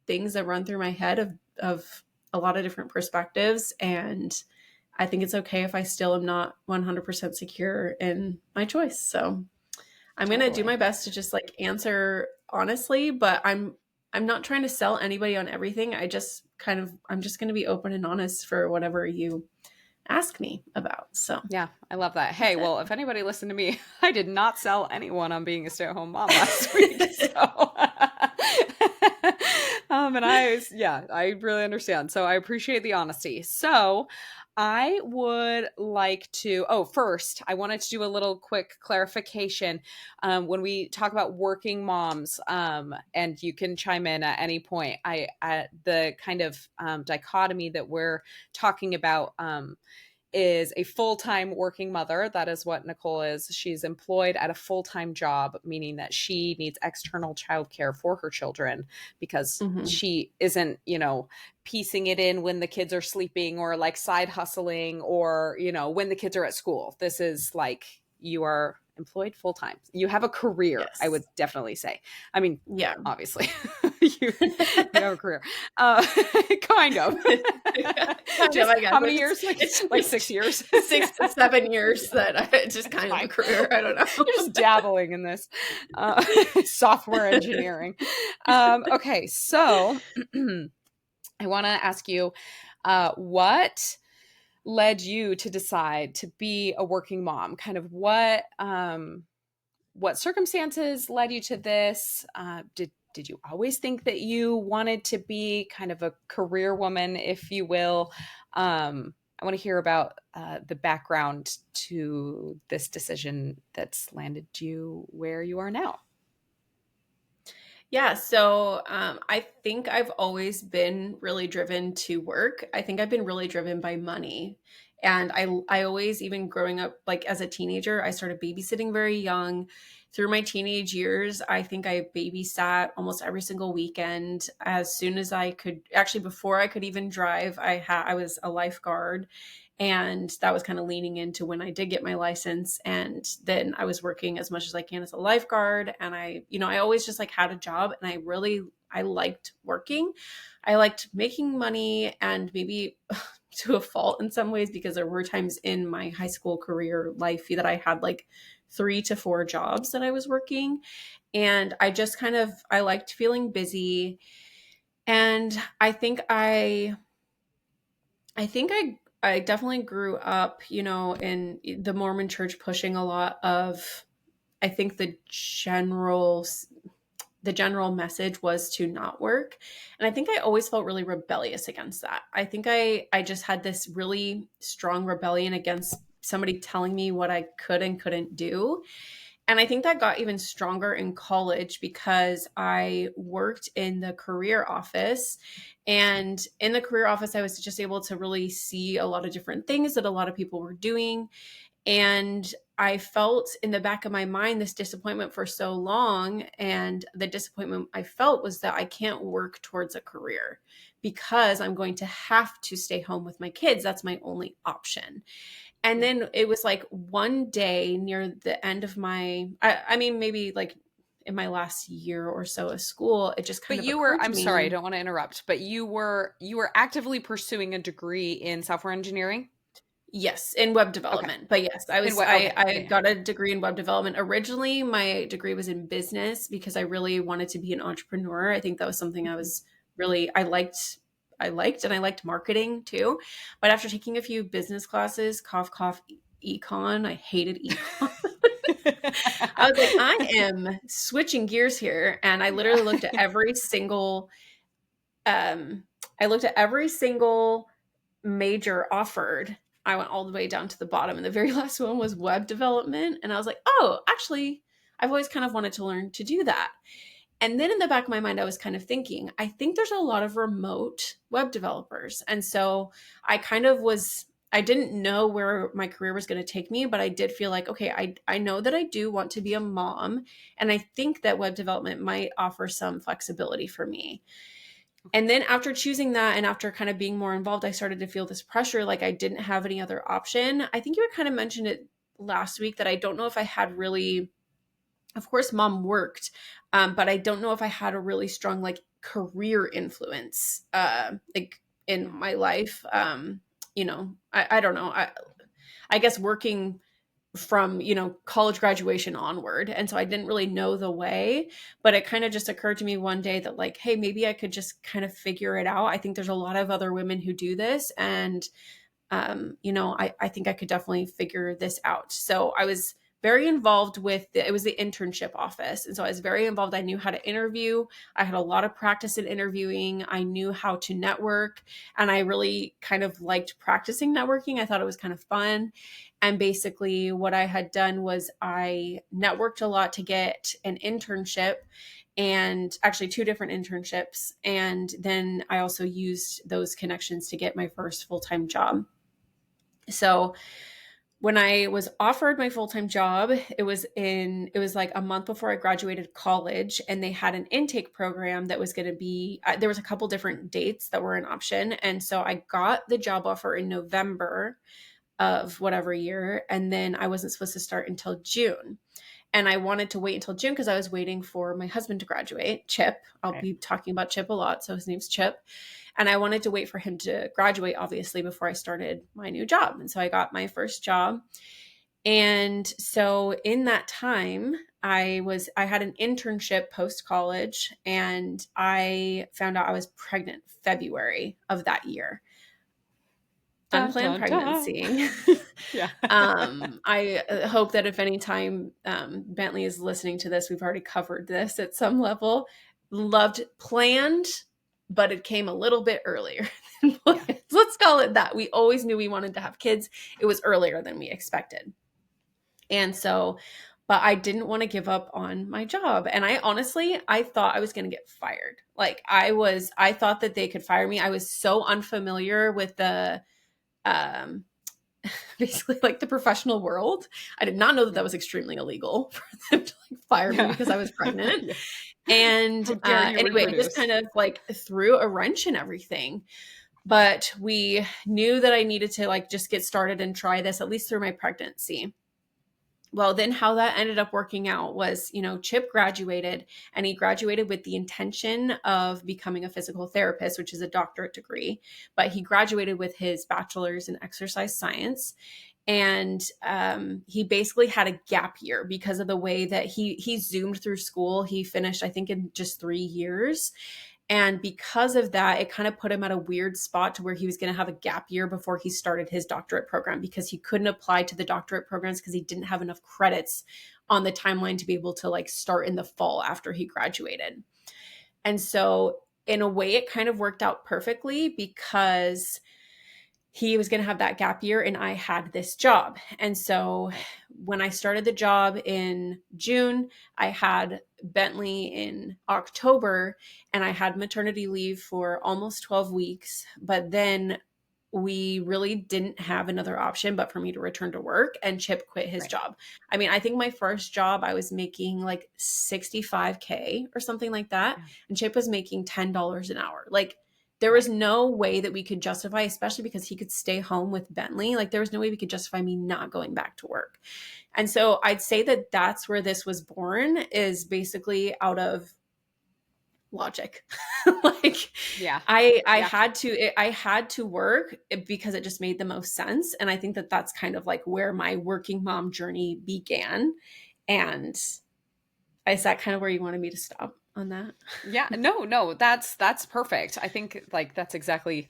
things that run through my head of a lot of different perspectives, and I think it's okay if I still am not 100% secure in my choice. So I'm going to do totally. my best to just like answer honestly, but I'm not trying to sell anybody on everything. I'm just going to be open and honest for whatever you ask me about. So Yeah, I love that. Hey, that's well, if anybody listened to me, I did not sell anyone on being a stay-at-home mom last week. So, it. and I really understand. So I appreciate the honesty. So I would like to, first, I wanted to do a little quick clarification. When we talk about working moms, and you can chime in at any point, the kind of dichotomy that we're talking about, is a full-time working mother. That is what Nicole is. She's employed at a full-time job, meaning that she needs external childcare for her children because Mhm. she isn't, piecing it in when the kids are sleeping or like side hustling or, when the kids are at school. This is like you are employed full-time. You have a career, I would Yes. definitely say. I mean, Yeah. obviously you have a career, kind of. Kind of, Just I guess. how many years? It's Like just 6 years. 6 to 7 years that it's just It's kind of a fine. career. I don't know. You're just dabbling in this uh, software engineering. Okay, so I want to ask you, what led you to decide to be a working mom? Kind of what circumstances led you to this? Did you always think that you wanted to be kind of a career woman, if you will? I want to hear about the background to this decision that's landed you where you are now. Yeah, so I think I've always been really driven to work. I think I've been really driven by money. And I always, even growing up, like as a teenager, I started babysitting very young. Through my teenage years, I think I babysat almost every single weekend. As soon as I could, actually, before I could even drive, I was a lifeguard, and that was kind of leaning into when I did get my license. And then I was working as much as I can as a lifeguard, and I always just like had a job, and I liked working. I liked making money, and maybe to a fault in some ways, because there were times in my high school career life that I had like 3 to 4 jobs that I was working. And I liked feeling busy. And I definitely grew up, in the Mormon church, pushing a lot of, I think the general message was to not work. And I think I always felt really rebellious against that. I think I just had this really strong rebellion against somebody telling me what I could and couldn't do. And I think that got even stronger in college because I worked in the career office. And in the career office, I was just able to really see a lot of different things that a lot of people were doing. And I felt in the back of my mind this disappointment for so long. And the disappointment I felt was that I can't work towards a career because I'm going to have to stay home with my kids. That's my only option. And Yeah. then it was like one day near the end of I mean, maybe like in my last year or so of school, it just kind But of occurred to I'm sorry, I me. don't want to interrupt, but you were actively pursuing a degree in software engineering? Yes, in web Okay. development. But yes, I In was what okay. I Yeah, yeah. got a degree in web development. Originally, my degree was in business because I really wanted to be an entrepreneur. I think that was something I Mhm. was really I liked marketing too. But after taking a few business classes, cough cough econ, I hated econ. I was like, I am switching gears here. And I Yeah. literally looked at um I looked at every single major offered. I went all the way down to the bottom, and the very last one was web development. And I was like, oh, actually, I've always kind of wanted to learn to do that. And then in the back of my mind, I was kind of thinking, I think there's a lot of remote web developers. And so I kind of was, I didn't know where my career was going to take me, but I did feel like, okay, I know that I do want to be a mom. And I think that web development might offer some flexibility for me. And then after choosing that and after kind of being more involved, I started to feel this pressure like I didn't have any other option. I think you had kind of mentioned it last week that I don't know if I had really, of course, mom worked, but I don't know if I had a really strong like career influence like in Yeah. my life. I don't know. I guess working from college graduation onward, and so I didn't really know the way, but it kind of just occurred to me one day that like, hey, maybe I could just kind of figure it out. I think there's a lot of other women who do this, and I think I could definitely figure this out. So I was very involved with it was the internship office. And so I was very involved. I knew how to interview. I had a lot of practice in interviewing. I knew how to network. And I really kind of liked practicing networking. I thought it was kind of fun. And basically, what I had done was I networked a lot to get an internship, and actually two different internships. And then I also used those connections to get my first full time job. So when I was offered my full-time job, it was like a month before I graduated college, and they had an intake program that was going to be there was a couple different dates that were an option. And so I got the job offer in November of whatever year, and then I wasn't supposed to start until June. And I wanted to wait until June because I was waiting for my husband to graduate, Chip. I'll Okay. be talking about Chip a lot, so his name's Chip. And I wanted to wait for him to graduate, obviously, before I started my new job. And so I got my first job. And so in that time, I had an internship post college, and I found out I was pregnant February of that year. Dun Unplanned dun dun. pregnancy. Yeah. I hope that if any time Bentley is listening to this, we've already covered this at some level. Loved planned, but it came a little bit earlier than Yeah. planned. Let's call it that. We always knew we wanted to have kids. It was earlier than we expected. And so, but I didn't want to give up on my job. And I honestly, I thought I was going to get fired. Like I thought that they could fire me. I was so unfamiliar with the, um, basically like the professional world. I did not know that Yeah. that was extremely illegal for them to like fire me Yeah. because I was pregnant. Yeah. And How dare you anyway, it just reproduce? kind of like threw a wrench in everything. But we knew that I needed to like just get started and try this at least through my pregnancy. Well, then how that ended up working out was, Chip graduated, and he graduated with the intention of becoming a physical therapist, which is a doctorate degree, but he graduated with his bachelor's in exercise science. And he basically had a gap year because of the way that he zoomed through school. He finished, I think, in just 3 years. And because of that, it kind of put him at a weird spot to where he was going to have a gap year before he started his doctorate program, because he couldn't apply to the doctorate programs because he didn't have enough credits on the timeline to be able to like start in the fall after he graduated. And so in a way, it kind of worked out perfectly because he was going to have that gap year and I had this job. And so Right. when I started the job in June, I had Bentley in October, and I had maternity leave for almost 12 weeks. But then we really didn't have another option but for me to return to work, and Chip quit his Right. job. I mean, I think my first job I was making like 65K or something like that, Yeah. and Chip was making $10 an hour. Like there was Right. no way that we could justify, especially because he could stay home with Bentley. Like there was no way we could justify me not going back to work. And so I'd say that that's where this was born, is basically out of logic. Like Yeah. I Yeah. had to work because it just made the most sense. And I think that that's kind of like where my working mom journey began. And is that kind of where you wanted me to stop on that? Yeah. No, no, that's perfect. I think like that's exactly,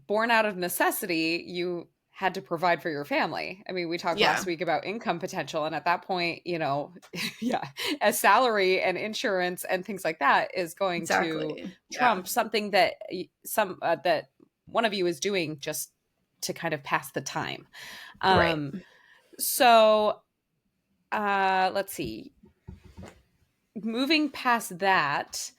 born out of necessity, you had to provide for your family. I mean, we talked Yeah, last week about income potential, and at that point, yeah, a salary and insurance and things like that is going to exactly. Yeah. trump something that that one of you is doing just to kind of pass the time. Right. Um, so let's see. Moving past that,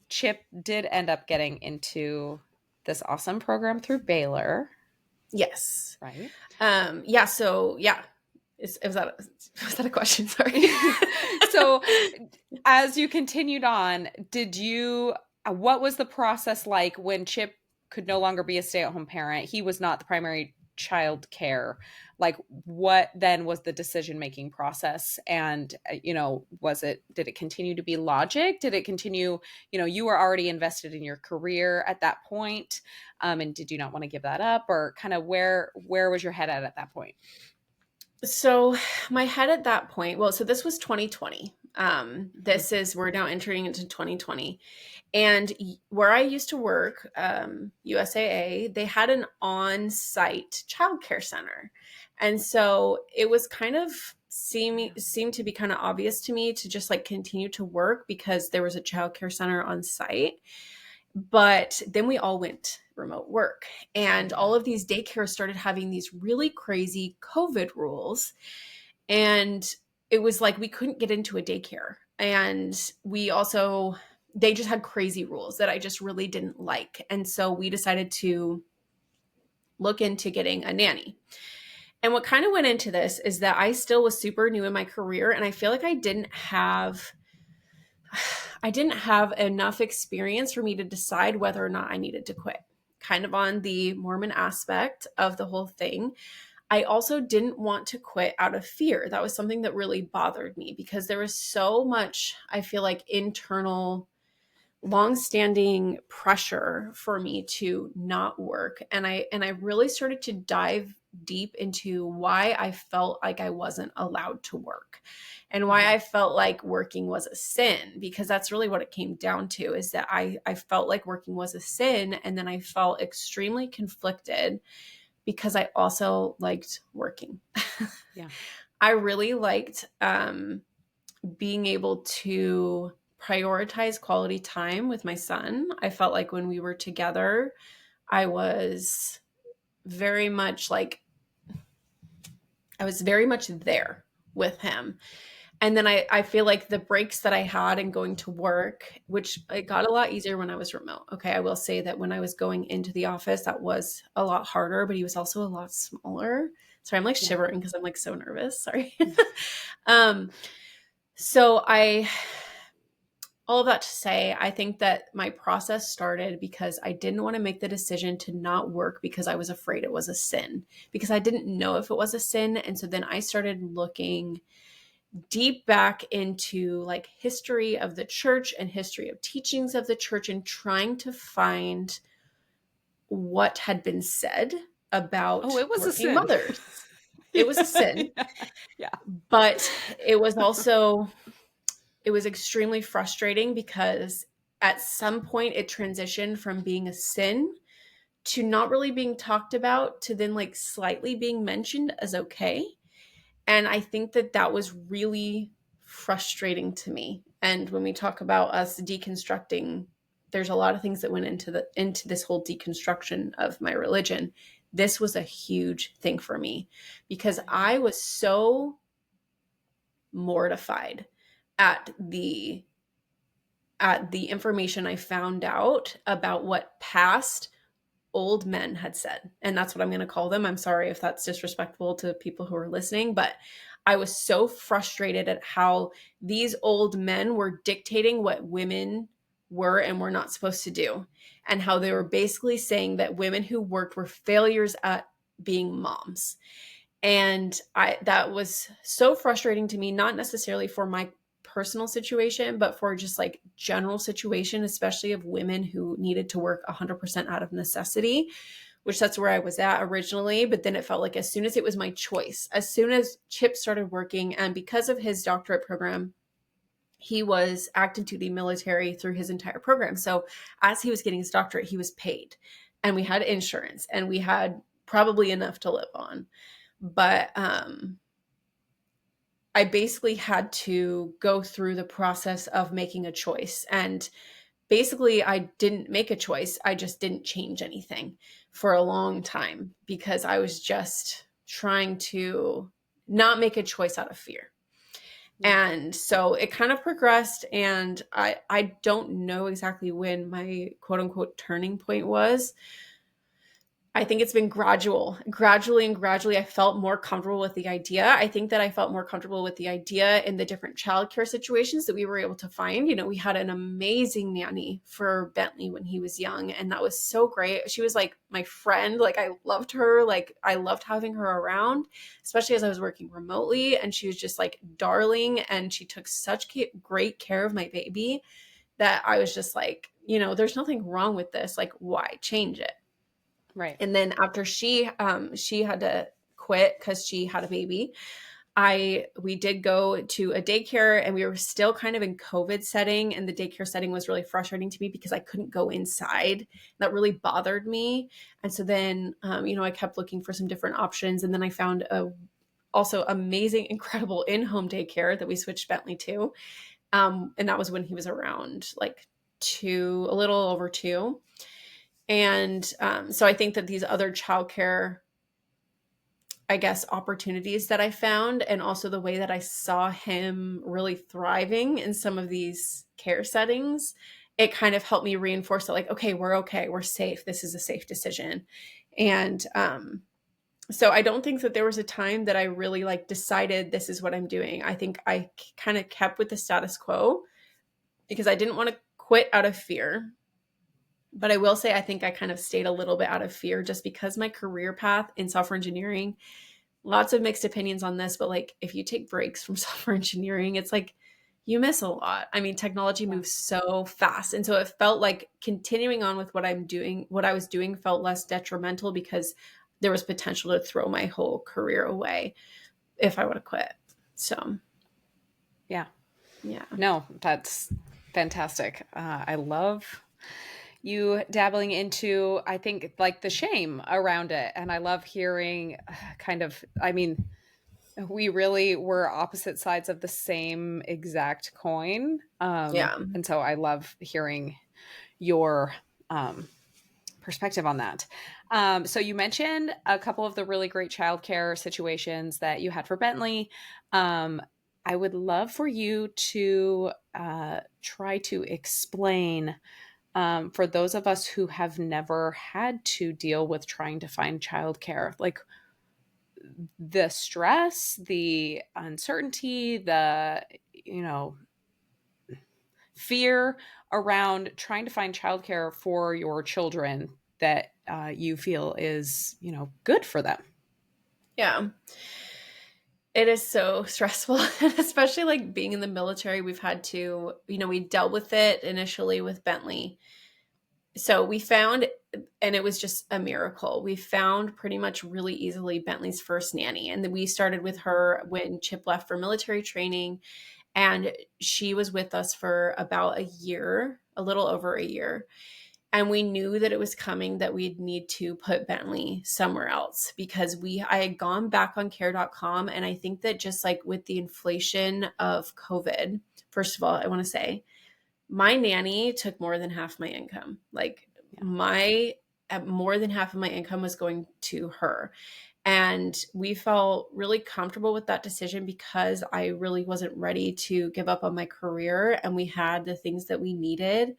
Chip did end up getting into this awesome program through Baylor, Yes. right? Yeah. So yeah. Was that a question? Sorry. So as you continued on, what was the process like when Chip could no longer be a stay-at-home parent? He was not the primary child care. Like, what then was the decision-making process? And, did it continue to be logic? Did it continue, you were already invested in your career at that point, and did you not want to give that up? Or kind of where was your head at that point? So my head at that point, well, so this was 2020. We're now entering into 2020. And where I used to work, USAA, they had an on-site childcare center. And so it was kind of seemed to be kind of obvious to me to just like continue to work because there was a childcare center on site. But then we all went remote work, and all of these daycares started having these really crazy COVID rules. And it was like we couldn't get into a daycare. And they just had crazy rules that I just really didn't like. And so we decided to look into getting a nanny. And what kind of went into this is that I still was super new in my career, and I feel like I didn't have enough experience for me to decide whether or not I needed to quit. Kind of on the Mormon aspect of the whole thing. I also didn't want to quit out of fear. That was something that really bothered me because there was so much, I feel like, internal, long-standing pressure for me to not work. And I really started to dive deep into why I felt like I wasn't allowed to work and why I felt like working was a sin, because that's really what it came down to, is that I felt like working was a sin. And then I felt extremely conflicted because I also liked working. Yeah. I really liked being able to prioritize quality time with my son. I felt like when we were together, I was very much like, I was very much there with him. And then I feel like the breaks that I had in going to work, which it got a lot easier when I was remote. Okay. I will say that when I was going into the office, that was a lot harder, but he was also a lot smaller. Sorry, I'm like Yeah. shivering because I'm like so nervous. Sorry. um, so all of that to say, I think that my process started because I didn't want to make the decision to not work because I was afraid it was a sin, because I didn't know if it was a sin. And so then I started looking deep back into like history of the church and history of teachings of the church and trying to find what had been said Oh, about it was a working sin. mothers. It was a Yeah. sin, Yeah. but it was also, it was extremely frustrating because at some point it transitioned from being a sin to not really being talked about to then like slightly being mentioned as okay. And I think that that was really frustrating to me. And when we talk about us deconstructing, there's a lot of things that went into this whole deconstruction of my religion. This was a huge thing for me because I was so mortified at the information I found out about what past old men had said. And that's what I'm going to call them. I'm sorry if that's disrespectful to people who are listening, but I was so frustrated at how these old men were dictating what women were and were not supposed to do, and how they were basically saying that women who worked were failures at being moms. And that was so frustrating to me, not necessarily for my personal situation, but for just like general situation, especially of women who needed to work 100% out of necessity, which that's where I was at originally. But then it felt like as soon as it was my choice, as soon as Chip started working, and because of his doctorate program, he was active duty military through his entire program. So as he was getting his doctorate, he was paid, and we had insurance, and we had probably enough to live on. But I basically had to go through the process of making a choice. And basically, I didn't make a choice. I just didn't change anything for a long time because I was just trying to not make a choice out of fear. Yeah. And so it kind of progressed, and I don't know exactly when my quote unquote turning point was. I think it's been gradually and gradually. I felt more comfortable with the idea. I think that I felt more comfortable with the idea in the different childcare situations that we were able to find. You know, we had an amazing nanny for Bentley when he was young, and that was so great. She was like my friend. Like, I loved her. Like, I loved having her around, especially as I was working remotely. And she was just like darling, and she took such great care of my baby that I was just like, you know, there's nothing wrong with this. Like, why change it? Right. And then after she had to quit because she had a baby, we did go to a daycare, and we were still kind of in COVID setting, and the daycare setting was really frustrating to me because I couldn't go inside. That really bothered me. And so then you know, I kept looking for some different options, and then I found a also amazing, incredible in-home daycare that we switched Bentley to. And that was when he was around like two, a little over two. And so I think that these other childcare, I guess, opportunities that I found, and also the way that I saw him really thriving in some of these care settings, it kind of helped me reinforce that, like, okay, we're safe. This is a safe decision. And so I don't think that there was a time that I really like decided this is what I'm doing. I think I kind of kept with the status quo because I didn't want to quit out of fear. But I will say, I think I kind of stayed a little bit out of fear just because my career path in software engineering, lots of mixed opinions on this, but like if you take breaks from software engineering, it's like you miss a lot. I mean, technology Yeah. moves so fast. And so it felt like continuing on with what I was doing felt less detrimental because there was potential to throw my whole career away if I would have quit. So, Yeah. yeah. No, that's fantastic. I love you dabbling into, I think, like the shame around it. And I love hearing kind of, I mean, we really were opposite sides of the same exact coin. Yeah. And so I love hearing your um, perspective on that. So you mentioned a couple of the really great childcare situations that you had for Bentley. I would love for you to try to explain, for those of us who have never had to deal with trying to find childcare, like the stress, the uncertainty, the, you know, fear around trying to find childcare for your children that you feel is, you know, good for them. Yeah. It is so stressful, and especially like being in the military, we've had to, you know, we dealt with it initially with Bentley. So we found, and it was just a miracle. We found pretty much really easily Bentley's first nanny. And then we started with her when Chip left for military training. And she was with us for about a year, a little over a year. And we knew that it was coming, that we'd need to put Bentley somewhere else because I had gone back on care.com. And I think that just like with the inflation of COVID, first of all, I want to say my nanny took more than half my income. Like, Yeah. my more than half of my income was going to her. And we felt really comfortable with that decision because I really wasn't ready to give up on my career, and we had the things that we needed.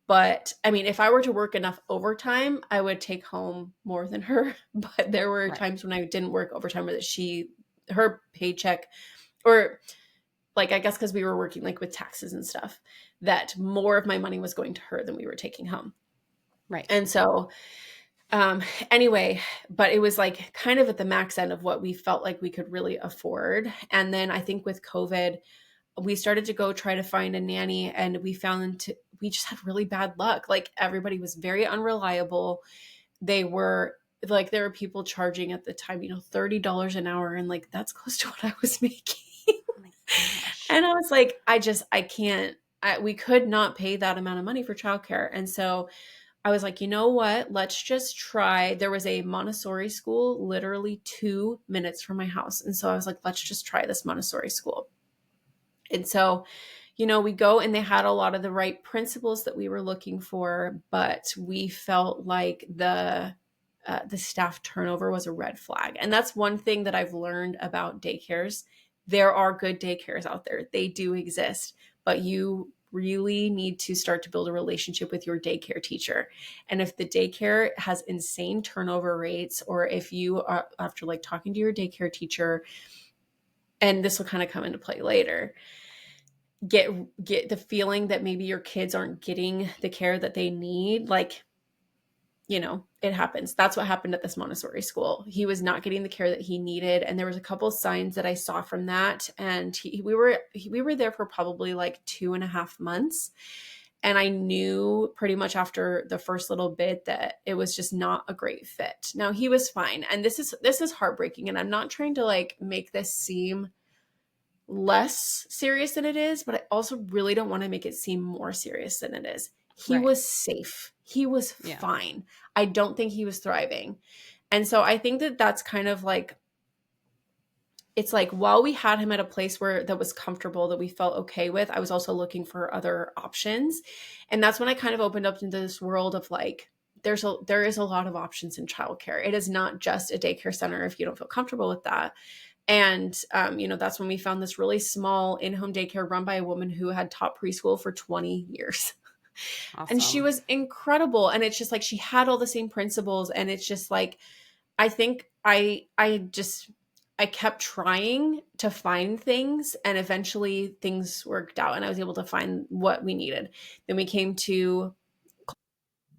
But I mean, if I were to work enough overtime, I would take home more than her. But there were Right. times when I didn't work overtime, or that her paycheck, or like, I guess because we were working like with taxes and stuff, that more of my money was going to her than we were taking home. Right. And so, um, anyway, but it was like kind of at the max end of what we felt like we could really afford. And then I think with COVID, we started to go try to find a nanny, and we just had really bad luck. Like, everybody was very unreliable. They were like, there were people charging at the time, you know, $30 an hour. And like, that's close to what I was making. Oh my gosh. And I was like, I can't, we could not pay that amount of money for childcare. And so I was like, you know what? Let's just try. There was a Montessori school literally 2 minutes from my house. And so I was like, let's just try this Montessori school. And so, you know, we go, and they had a lot of the right principles that we were looking for, but we felt like the staff turnover was a red flag. And that's one thing that I've learned about daycares. there are good daycares out there. They do exist, but you really need to start to build a relationship with your daycare teacher. And if the daycare has insane turnover rates, or if you are, after like talking to your daycare teacher, and this will kind of come into play later, get the feeling that maybe your kids aren't getting the care that they need, like, it happens. That's what happened at this Montessori school. He was not getting the care that he needed, and there was a couple of signs that I saw from that. And we were there for probably like 2.5 months, and I knew pretty much after the first little bit that it was just not a great fit. Now he was fine, and this is heartbreaking, and I'm not trying to like make this seem less serious than it is, but I also really don't want to make it seem more serious than it is. He Right. was safe. He was Yeah. fine. I don't think he was thriving. And so I think that that's kind of like, it's like while we had him at a place where that was comfortable, that we felt okay with, I was also looking for other options. And that's when I kind of opened up into this world of like, there is a lot of options in childcare. It is not just a daycare center if you don't feel comfortable with that. And, that's when we found this really small in-home daycare run by a woman who had taught preschool for 20 years. And she Awesome. was incredible. And it's just like, she had all the same principles. And it's just like, I think I kept trying to find things, and eventually things worked out and I was able to find what we needed. Then we came to,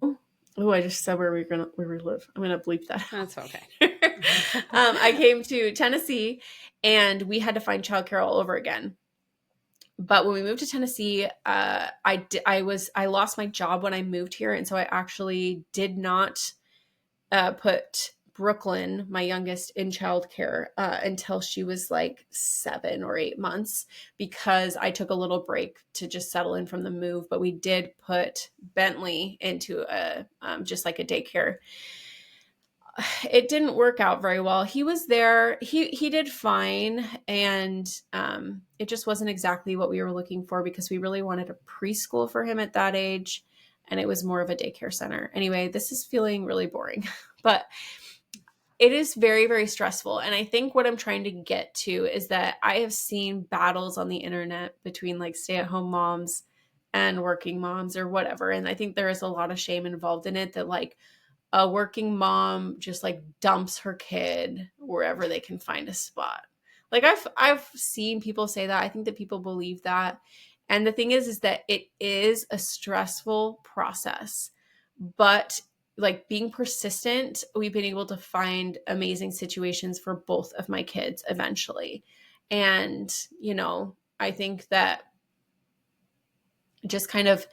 oh, I just said where we live. I'm going to bleep that out. That's okay. I came to Tennessee, and we had to find childcare all over again. But when we moved to Tennessee, I lost my job when I moved here, and so I actually did not put Brooklyn, my youngest, in childcare until she was like 7 or 8 months, because I took a little break to just settle in from the move. But we did put Bentley into just like a daycare. It didn't work out very well. He was there. He did fine, and it just wasn't exactly what we were looking for, because we really wanted a preschool for him at that age, and it was more of a daycare center. Anyway, this is feeling really boring, but it is very, very stressful. And I think what I'm trying to get to is that I have seen battles on the internet between like stay-at-home moms and working moms or whatever, and I think there is a lot of shame involved in it, that like a working mom just like dumps her kid wherever they can find a spot. Like I've seen people say that. I think that people believe that. And the thing is that it is a stressful process. But like being persistent, we've been able to find amazing situations for both of my kids eventually. And, I think that just kind of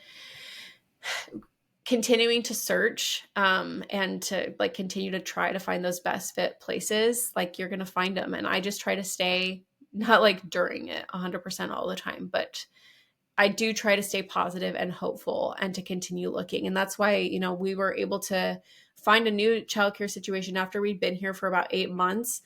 continuing to search and to like continue to try to find those best fit places, like you're going to find them. And I just try to stay not like during it 100% all the time, but I do try to stay positive and hopeful and to continue looking. And that's why, we were able to find a new childcare situation after we'd been here for about 8 months.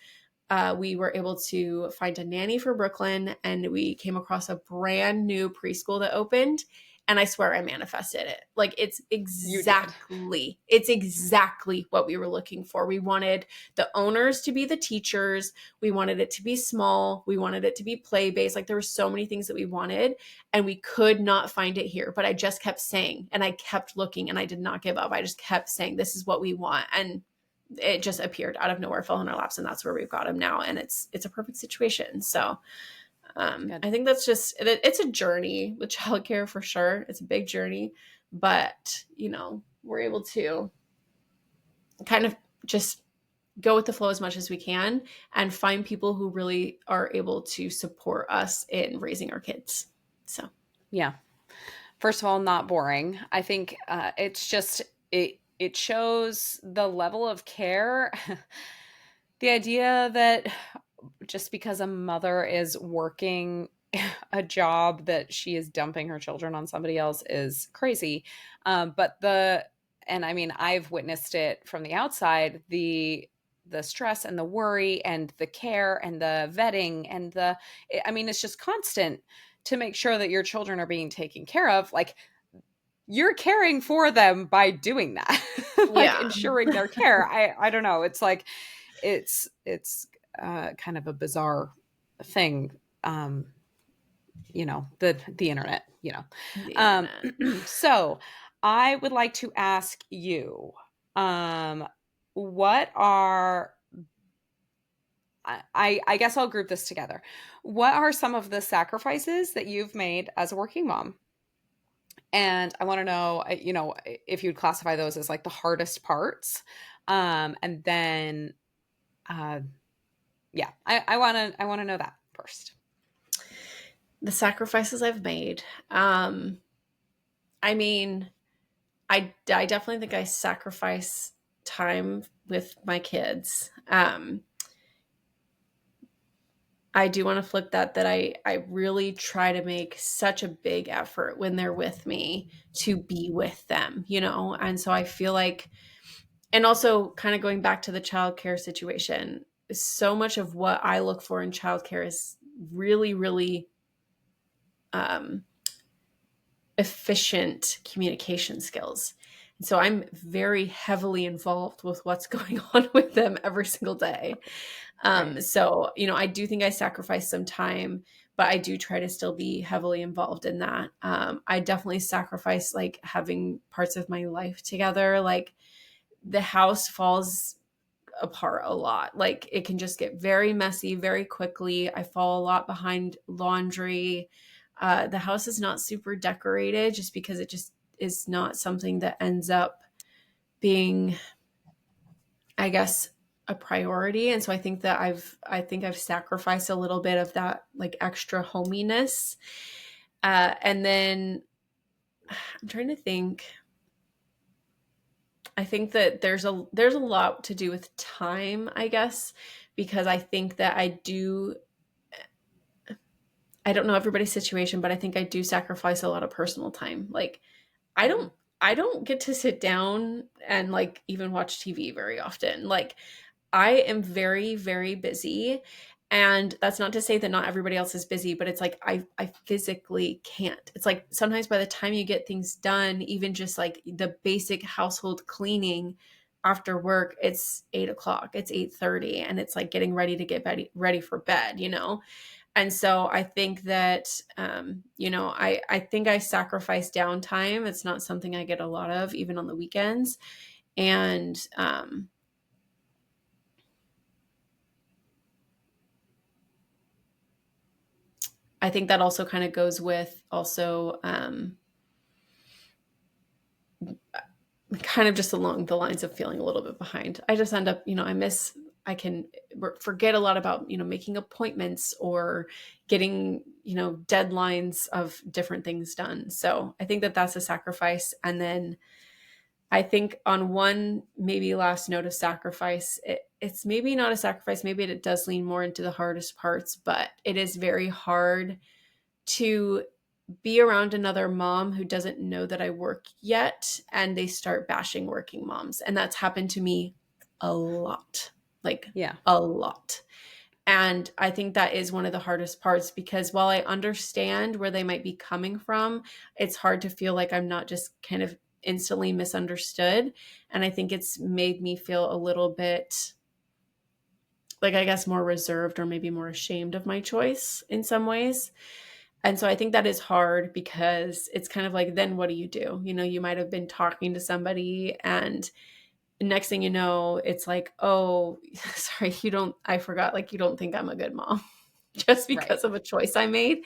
We were able to find a nanny for Brooklyn, and we came across a brand new preschool that opened. And I swear I manifested it. Like You did. it's exactly what we were looking for. We wanted the owners to be the teachers. We wanted it to be small. We wanted it to be play based. Like there were so many things that we wanted, and we could not find it here. But I just kept saying, and I kept looking, and I did not give up. I just kept saying, this is what we want. And it just appeared out of nowhere, fell in our laps, and that's where we've got him now. And it's a perfect situation. So Good. I think that's just, it's a journey with childcare for sure. It's a big journey, but we're able to kind of just go with the flow as much as we can and find people who really are able to support us in raising our kids. So, Yeah. First of all, not boring. I think it's just it shows the level of care. The idea that just because a mother is working a job that she is dumping her children on somebody else is crazy. And I mean, I've witnessed it from the outside, the stress and the worry and the care and the vetting and I mean, it's just constant to make sure that your children are being taken care of. Like you're caring for them by doing that, like yeah. ensuring their care. I don't know. It's like, it's kind of a bizarre thing, um, the internet, The Um, internet. so I would like to ask you, um, what are I guess I'll group this together. What are some of the sacrifices that you've made as a working mom? And I want to know, if you'd classify those as like the hardest parts. And then, uh, yeah, I want to know that first. The sacrifices I've made. I mean, I definitely think I sacrifice time with my kids. I do want to flip that I really try to make such a big effort when they're with me to be with them, And so I feel like, and also kind of going back to the childcare situation, so much of what I look for in childcare is really, really um, efficient communication skills. And so I'm very heavily involved with what's going on with them every single day. Right. So, I do think I sacrifice some time, but I do try to still be heavily involved in that. I definitely sacrifice like having parts of my life together. Like the house falls apart a lot. Like it can just get very messy very quickly. I fall a lot behind laundry. The house is not super decorated just because it just is not something that ends up being, I guess, a priority. And so I think I've sacrificed a little bit of that like extra hominess. And then I'm trying to think. I think that there's a lot to do with time, I guess, because I think that I don't know everybody's situation, but I think I do sacrifice a lot of personal time. Like I Mhm. don't I don't get to sit down and like even watch TV very often. Like I am very, very busy. And that's not to say that not everybody else is busy, but it's like I physically can't. It's like sometimes by the time you get things done, even just like the basic household cleaning after work, it's 8 o'clock, it's 8:30, and it's like getting ready to get ready for bed. And so I think that I think I sacrifice downtime. It's not something I get a lot of, even on the weekends. And I think that also kind of goes with also kind of just along the lines of feeling a little bit behind. I just end up, I can forget a lot about, making appointments or getting, deadlines of different things done. So I think that that's a sacrifice. And then I think on one maybe last note of sacrifice, it's maybe not a sacrifice. Maybe it does lean more into the hardest parts, but it is very hard to be around another mom who doesn't know that I work yet and they start bashing working moms. And that's happened to me a lot, like Yeah. a lot. And I think that is one of the hardest parts because while I understand where they might be coming from, it's hard to feel like I'm not just kind of instantly misunderstood. And I think it's made me feel a little bit like, I guess, more reserved or maybe more ashamed of my choice in some ways. And so I think that is hard because it's kind of like, then what do? You might have been talking to somebody and next thing you know, it's like, oh, sorry, I forgot, like, you don't think I'm a good mom just Right. because of a choice I made.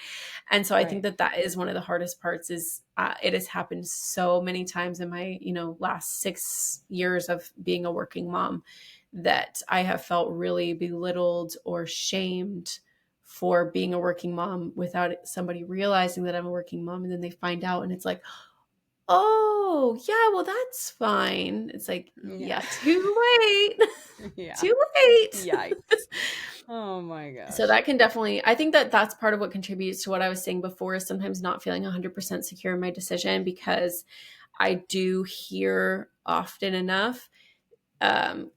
And so I think Right. that that is one of the hardest parts is it has happened so many times in my, last 6 years of being a working mom that I have felt really belittled or shamed for being a working mom without somebody realizing that I'm a working mom. And then they find out and it's like, oh, yeah, well, that's fine. It's like, Yeah. yeah, too late. Yeah. Too late. Yikes. Oh my So gosh. that can definitely, I think that that's part of what contributes to what I was saying before is sometimes not feeling 100% secure in my decision because I do hear often enough um,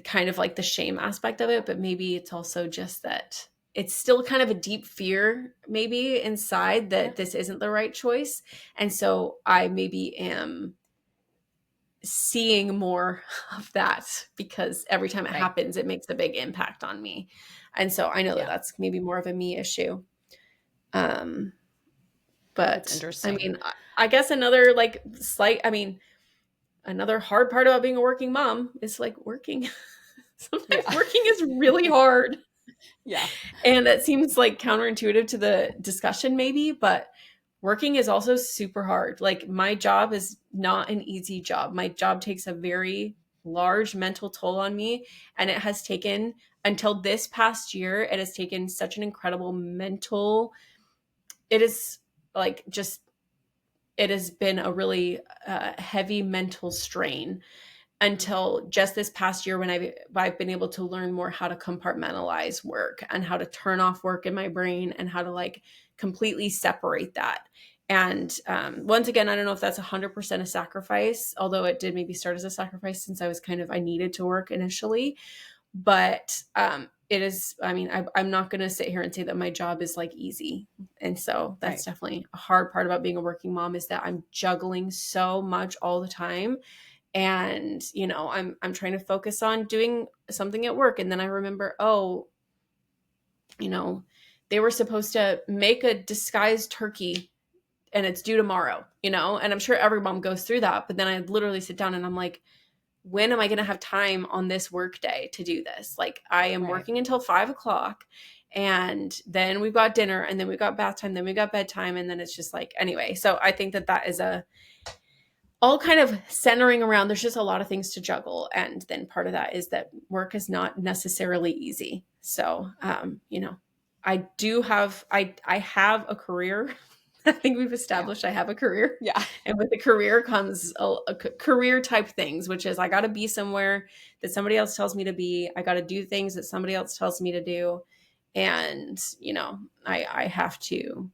kind of like the shame aspect of it, but maybe it's also just that it's still kind of a deep fear maybe inside Yeah. that this isn't the right choice. And so I maybe am seeing more of that, because every time it Right. happens, it makes a big impact on me. And so I know that Yeah. that's maybe more of a me issue. Um, That's but I interesting. mean, I guess another like slight, I mean, another hard part about being a working mom is like working. Sometimes Yeah. working is really hard. Yeah. And that seems like counterintuitive to the discussion, maybe, but working is also super hard. Like, my job is not an easy job. My job takes a very large mental toll on me. And it has taken, until this past year, it has taken such an incredible mental, it is like just, it has been a really heavy mental strain until just this past year when I've been able to learn more how to compartmentalize work and how to turn off work in my brain and how to like completely separate that. And once again, I don't know if that's 100% a sacrifice, although it did maybe start as a sacrifice since I needed to work initially. But it is, I mean, I'm not going to sit here and say that my job is like easy. And so that's Right. definitely a hard part about being a working mom, is that I'm juggling so much all the time. And I'm trying to focus on doing something at work, and then I remember, oh, you know they were supposed to make a disguised turkey and it's due tomorrow, and I'm sure every mom goes through that, but then I literally sit down and I'm like, when am I going to have time on this work day to do this? Like, I am Right. working until 5 o'clock, and then we've got dinner, and then we've got bath time, then we've got bedtime, and then it's just like, anyway. So I think that that is a all kind of centering around, there's just a lot of things to juggle. And then part of that is that work is not necessarily easy. So, I have a career. I think we've Yeah. established I have a career. Yeah. And with the career comes career type things, which is I got to be somewhere that somebody else tells me to be. I got to do things that somebody else tells me to do. And, I have to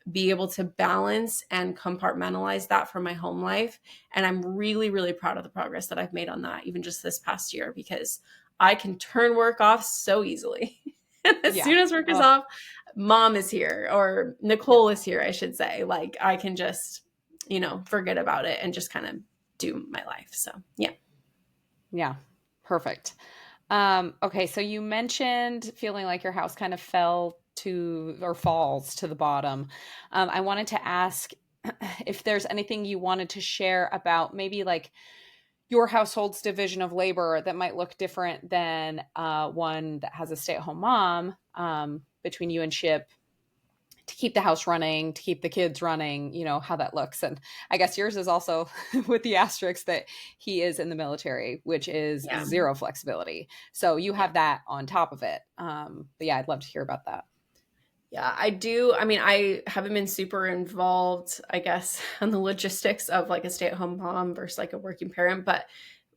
be able to balance and compartmentalize that from my home life. And I'm really, really proud of the progress that I've made on that, even just this past year, because I can turn work off so easily. As Yeah. soon as work is Oh, off, mom is here, or yeah. Nicole is here, I should say. Like, I can just, forget about it and just kind of do my life. So, yeah. Yeah. Perfect. Okay, so you mentioned feeling like your house kind of fell to or falls to the bottom. I wanted to ask if there's anything you wanted to share about maybe like your household's division of labor that might look different than one that has a stay-at-home mom, between you and Chip, to keep the house running, to keep the kids running, how that looks. And I guess yours is also with the asterisk that he is in the military, which is Yeah. zero flexibility. So you Yeah. have that on top of it. But yeah, I'd love to hear about that. Yeah, I do. I mean, I haven't been super involved, I guess, on the logistics of like a stay-at-home mom versus like a working parent, but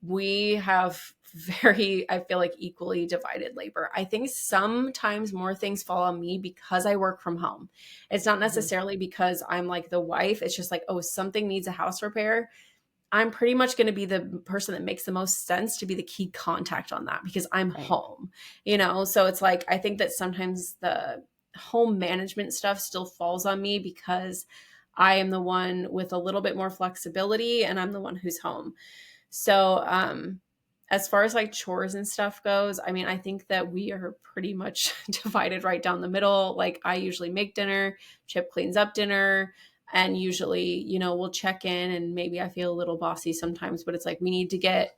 we have very, I feel like, equally divided labor. I think sometimes more things fall on me because I work from home. It's not Hmm. necessarily because I'm like the wife. It's just like, oh, something needs a house repair. I'm pretty much going to be the person that makes the most sense to be the key contact on that because I'm Right. home, So it's like, I think that sometimes the home management stuff still falls on me because I am the one with a little bit more flexibility and I'm the one who's home. So, as far as like chores and stuff goes, I mean, I think that we are pretty much divided right down the middle. Like, I usually make dinner, Chip cleans up dinner, and usually, we'll check in, and maybe I feel a little bossy sometimes, but it's like we need to get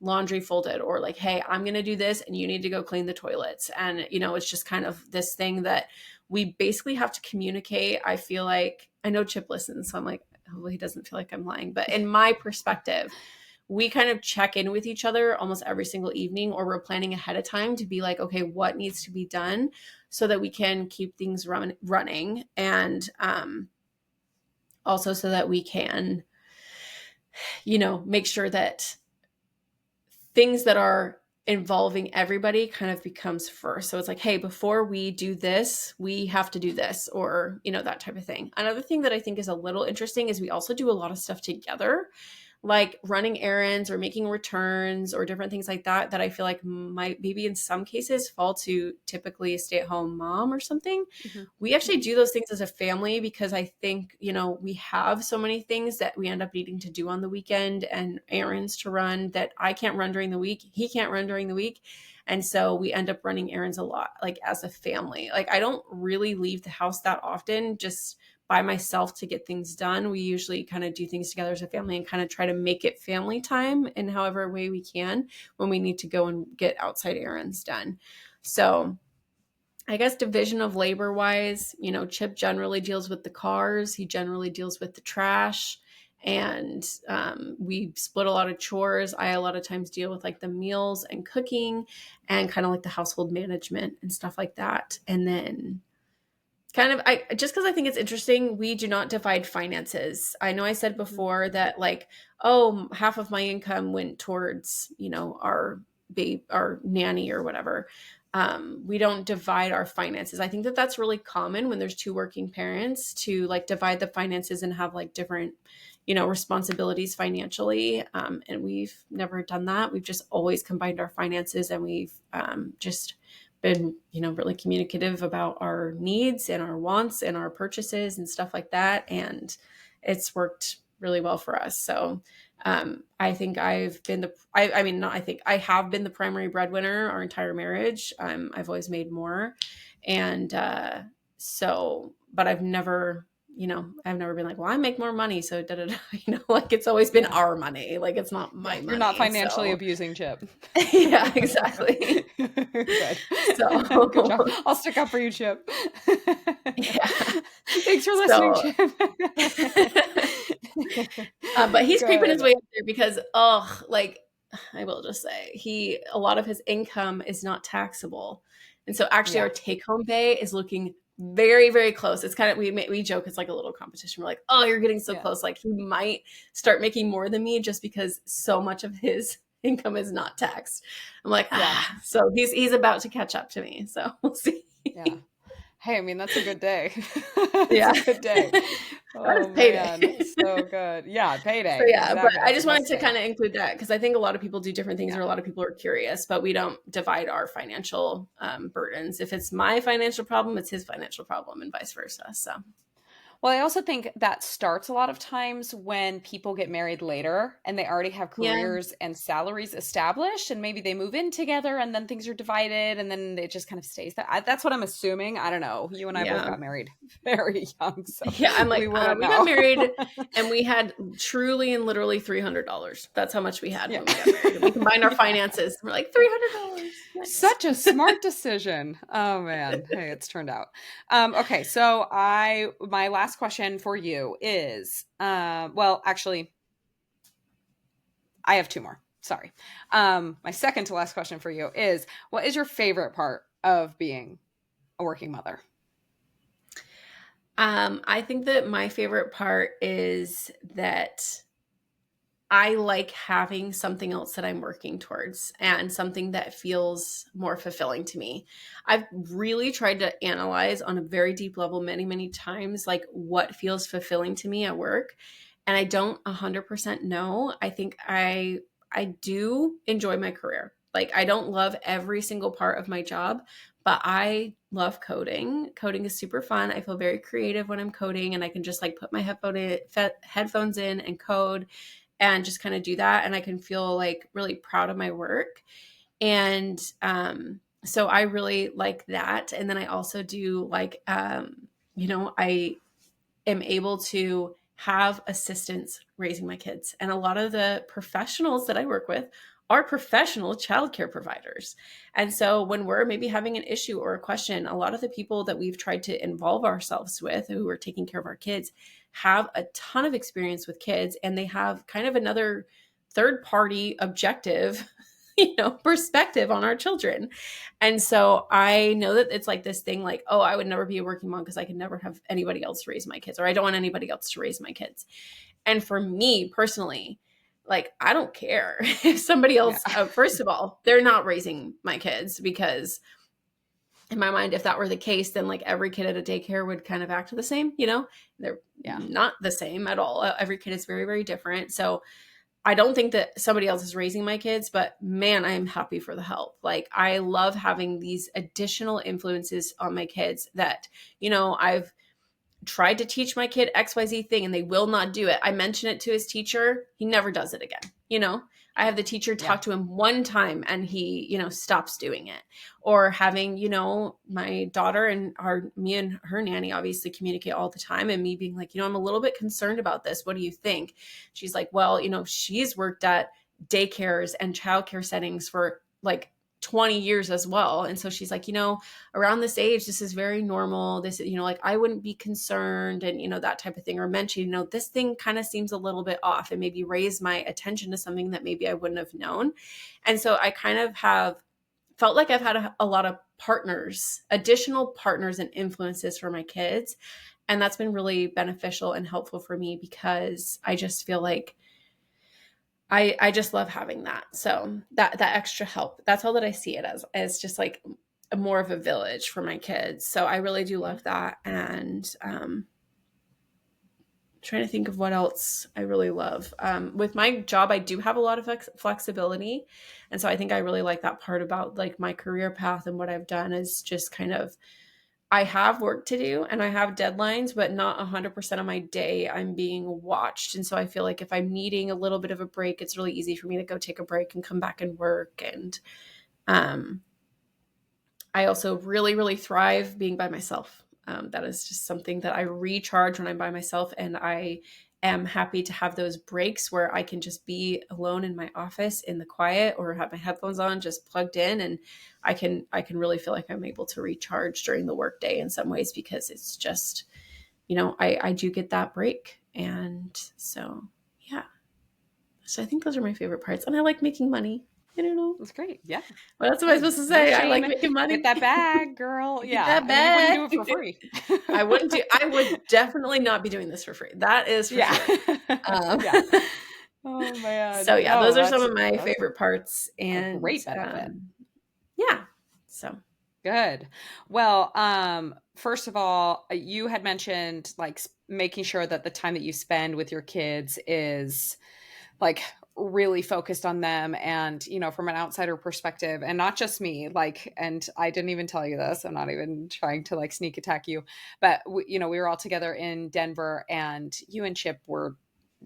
laundry folded, or like, hey, I'm going to do this and you need to go clean the toilets. And, it's just kind of this thing that we basically have to communicate. I feel like, I know Chip listens, so I'm like, hopefully he doesn't feel like I'm lying. But in my perspective, we kind of check in with each other almost every single evening, or we're planning ahead of time to be like, okay, what needs to be done so that we can keep things running. And also so that we can, make sure that things that are involving everybody kind of becomes first. So it's like, hey, before we do this, we have to do this, or, that type of thing. Another thing that I think is a little interesting is we also do a lot of stuff together. like running errands or making returns or different things like that, that I feel like might maybe in some cases fall to typically a stay-at-home mom or something. Mhm. We actually Mhm. do those things as a family because I think, we have so many things that we end up needing to do on the weekend and errands to run that I can't run during the week. He can't run during the week. And so we end up running errands a lot, like as a family. Like I don't really leave the house that often, just by myself to get things done. We usually kind of do things together as a family and kind of try to make it family time in however way we can when we need to go and get outside errands done. So I guess division of labor wise, Chip generally deals with the cars. He generally deals with the trash. And we split a lot of chores. I a lot of times deal with like the meals and cooking and kind of like the household management and stuff like that. And then kind of I just because I think it's interesting, we do not divide finances. I know I said Mhm. before that like, oh, half of my income went towards, our our nanny or whatever. We don't divide our finances. I think that that's really common when there's two working parents to like divide the finances and have like different, responsibilities financially. And we've never done that. We've just always combined our finances, and we've just been, really communicative about our needs and our wants and our purchases and stuff like that. And it's worked really well for us. So I think I've been I mean, not I think, I have been the primary breadwinner our entire marriage. I've always made more. And but I've never been like, well, I make more money. So da da da, like it's always been Yeah. our money. Like it's not Yeah. my You're not money. financially So abusing Chip. yeah, exactly. Good. Good job. So I'll stick up for you, Chip. yeah. Thanks for listening, So, Chip. but he's creeping his Good. way up there because, like I will just say, a lot of his income is not taxable, and so actually Yeah. our take home pay is looking very, very close. It's kind of we joke it's like a little competition. We're like, oh, you're getting so Yeah. close. Like he might start making more than me just because so much of his income is not taxed. I'm like, Yeah. so he's about to catch up to me. So we'll see. Yeah. Hey, I mean, that's a good day. It's Yeah, a good day. that is Oh payday. man, so good. Yeah, So payday. yeah, but Exactly. I That's the just wanted best to day. kind of include that because I think a lot of people do different things, Yeah. or a lot of people are curious, but we don't divide our financial burdens. If it's my financial problem, it's his financial problem, and vice versa. So Well, I also think that starts a lot of times when people get married later and they already have yeah, careers and salaries established, and maybe they move in together and then things are divided and then it just kind of stays that. That's what I'm assuming. I don't know. You and I both yeah. got married very young, so Yeah, I'm we like, wouldn't we got know. married and we had truly and literally $300. That's how much we had Yeah. when we got married. And we combined our Yeah. finances. We're like $300. Nice. Such a smart decision. Oh man. Hey, it's turned out. Okay, so my last question for you is well, actually, I have two more. Sorry. My second to last question for you is what is your favorite part of being a working mother? I think that my favorite part is that I like having something else that I'm working towards and something that feels more fulfilling to me. I've really tried to analyze on a very deep level many, many times, like what feels fulfilling to me at work. And I don't 100% know. I think I do enjoy my career. Like I don't love every single part of my job, but I love coding. Coding is super fun. I feel very creative when I'm coding, and I can just like put my headphones in and code and just kind of do that, and I can feel like really proud of my work. And so I really like that. And then I also do like I am able to have assistants raising my kids, and a lot of the professionals that I work with are professional childcare providers. And so when we're maybe having an issue or a question, a lot of the people that we've tried to involve ourselves with who are taking care of our kids have a ton of experience with kids, and they have kind of another third party objective perspective on our children. And so I know that it's like this thing like, oh, I would never be a working mom because I could never have anybody else raise my kids, or I don't want anybody else to raise my kids. And for me personally, like, I don't care if somebody Yeah. else, first of all, they're not raising my kids, because in my mind, if that were the case, then like every kid at a daycare would kind of act the same, they're Yeah. not the same at all. Every kid is very, very different. So I don't think that somebody else is raising my kids, but man, I am happy for the help. Like, I love having these additional influences on my kids that, I've tried to teach my kid XYZ thing and they will not do it. I mention it to his teacher. He never does it again. I have the teacher Yeah. talk to him one time and he, stops doing it. Or having, my daughter and me and her nanny obviously communicate all the time, and me being like, I'm a little bit concerned about this. What do you think? She's like, well, she's worked at daycares and childcare settings for like 20 years as well. And so she's like, around this age, this is very normal. This, like, I wouldn't be concerned, and, that type of thing, or mention, this thing kind of seems a little bit off, and maybe raise my attention to something that maybe I wouldn't have known. And so I kind of have felt like I've had a lot of partners, additional partners and influences for my kids. And that's been really beneficial and helpful for me, because I just feel like I just love having that. So that extra help, that's all that I see it as just like more of a village for my kids. So I really do Yeah. love that. And trying to think of what else I really love. With my job, I do have a lot of flexibility. And so I think I really like that part about like my career path, and what I've done is just kind of, I have work to do and I have deadlines, but not 100% of my day I'm being watched. And so I feel like if I'm needing a little bit of a break, it's really easy for me to go take a break and come back and work. And um, I also really, really thrive being by myself. That is just something that I recharge when I'm by myself. And I am happy to have those breaks where I can just be alone in my office in the quiet, or have my headphones on, just plugged in. And I can really feel like I'm able to recharge during the workday in some ways, because it's just, I do get that break. And so, yeah. So I think those are my favorite parts. And I like making money. I don't know. That's great. Yeah. What else am I Hey, supposed to no say? I shame. like making Get money. that bag, girl. Get Yeah. that I mean, you wouldn't do bag. it for free. I would definitely not be doing this for free. That is for Yeah. sure. Um, Yeah. Oh man. so yeah, No, those are some that's of my that's favorite parts. a And great benefit. yeah, so Good. Well, first of all, you had mentioned like making sure that the time that you spend with your kids is like really focused on them, and from an outsider perspective, and not just me, like, and I didn't even tell you this, I'm not even trying to like sneak attack you, but we were all together in Denver, and you and Chip were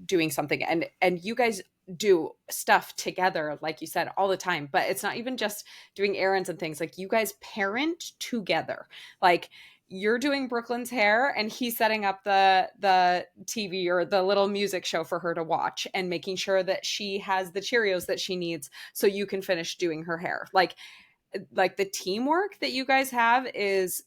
doing something, and you guys do stuff together, like you said, all the time. But it's not even just doing errands and things, like you guys parent together. Like, you're doing Brooklyn's hair and he's setting up the TV or the little music show for her to watch, and making sure that she has the Cheerios that she needs so you can finish doing her hair. Like the teamwork that you guys have is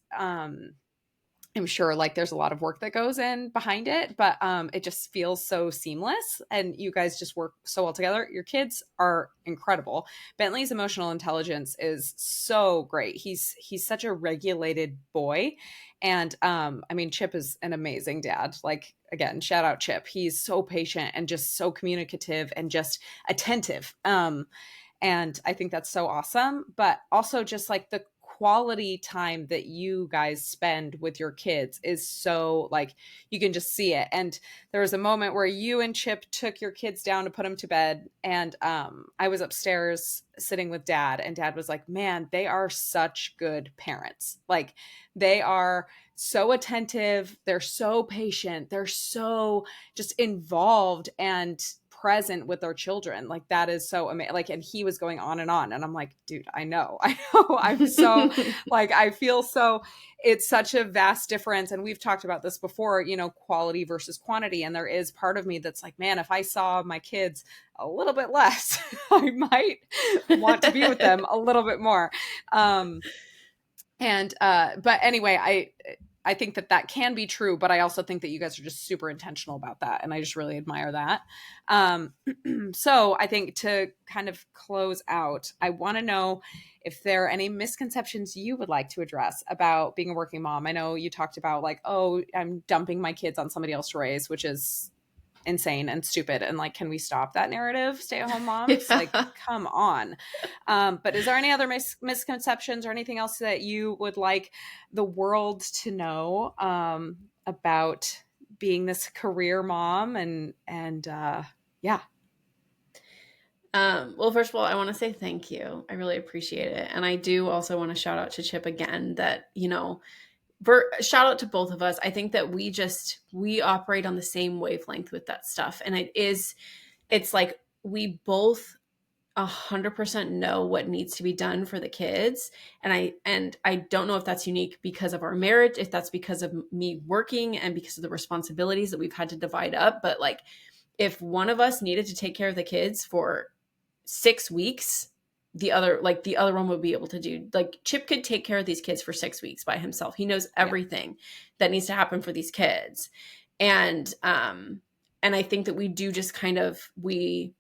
I'm sure like there's a lot of work that goes in behind it, but it just feels so seamless, and you guys just work so well together. Your kids are incredible. Bentley's emotional intelligence is so great. He's such a regulated boy, and I mean, Chip is an amazing dad. Like, again, shout out Chip. He's so patient and just so communicative and just attentive. And I think that's so awesome. But also, just like the quality time that you guys spend with your kids is so like, you can just see it. And there was a moment where you and Chip took your kids down to put them to bed. And I was upstairs sitting with Dad, and Dad was like, man, they are such good parents. Like, they are so attentive. They're so patient. They're so just involved and present with their children. Like, that is so amazing. Like, and he was going on, and I'm like, dude, I know. I'm so like, I feel so, it's such a vast difference. And we've talked about this before, quality versus quantity. And there is part of me that's like, man, if I saw my kids a little bit less, I might want to be with them a little bit more. But anyway, I think that can be true, but I also think that you guys are just super intentional about that, and I just really admire that. So I think, to kind of close out, I want to know if there are any misconceptions you would like to address about being a working mom. I know you talked about like, oh, I'm dumping my kids on somebody else to raise, which is insane and stupid, and like, can we stop that narrative, stay-at-home moms? Like, yeah. come on. But is there any other misconceptions or anything else that you would like the world to know about being this career mom? And yeah. Well, first of all, I want to say thank you. I really appreciate it. And I do also want to shout out to Chip again that, shout out to both of us. I think that we operate on the same wavelength with that stuff. And it's like we both 100% know what needs to be done for the kids. And I don't know if that's unique because of our marriage, if that's because of me working and because of the responsibilities that we've had to divide up. But like, if one of us needed to take care of the kids for 6 weeks, the other one would be able to do. Like, Chip could take care of these kids for 6 weeks by himself. He knows Yeah. everything that needs to happen for these kids. And I think that we do just kind of we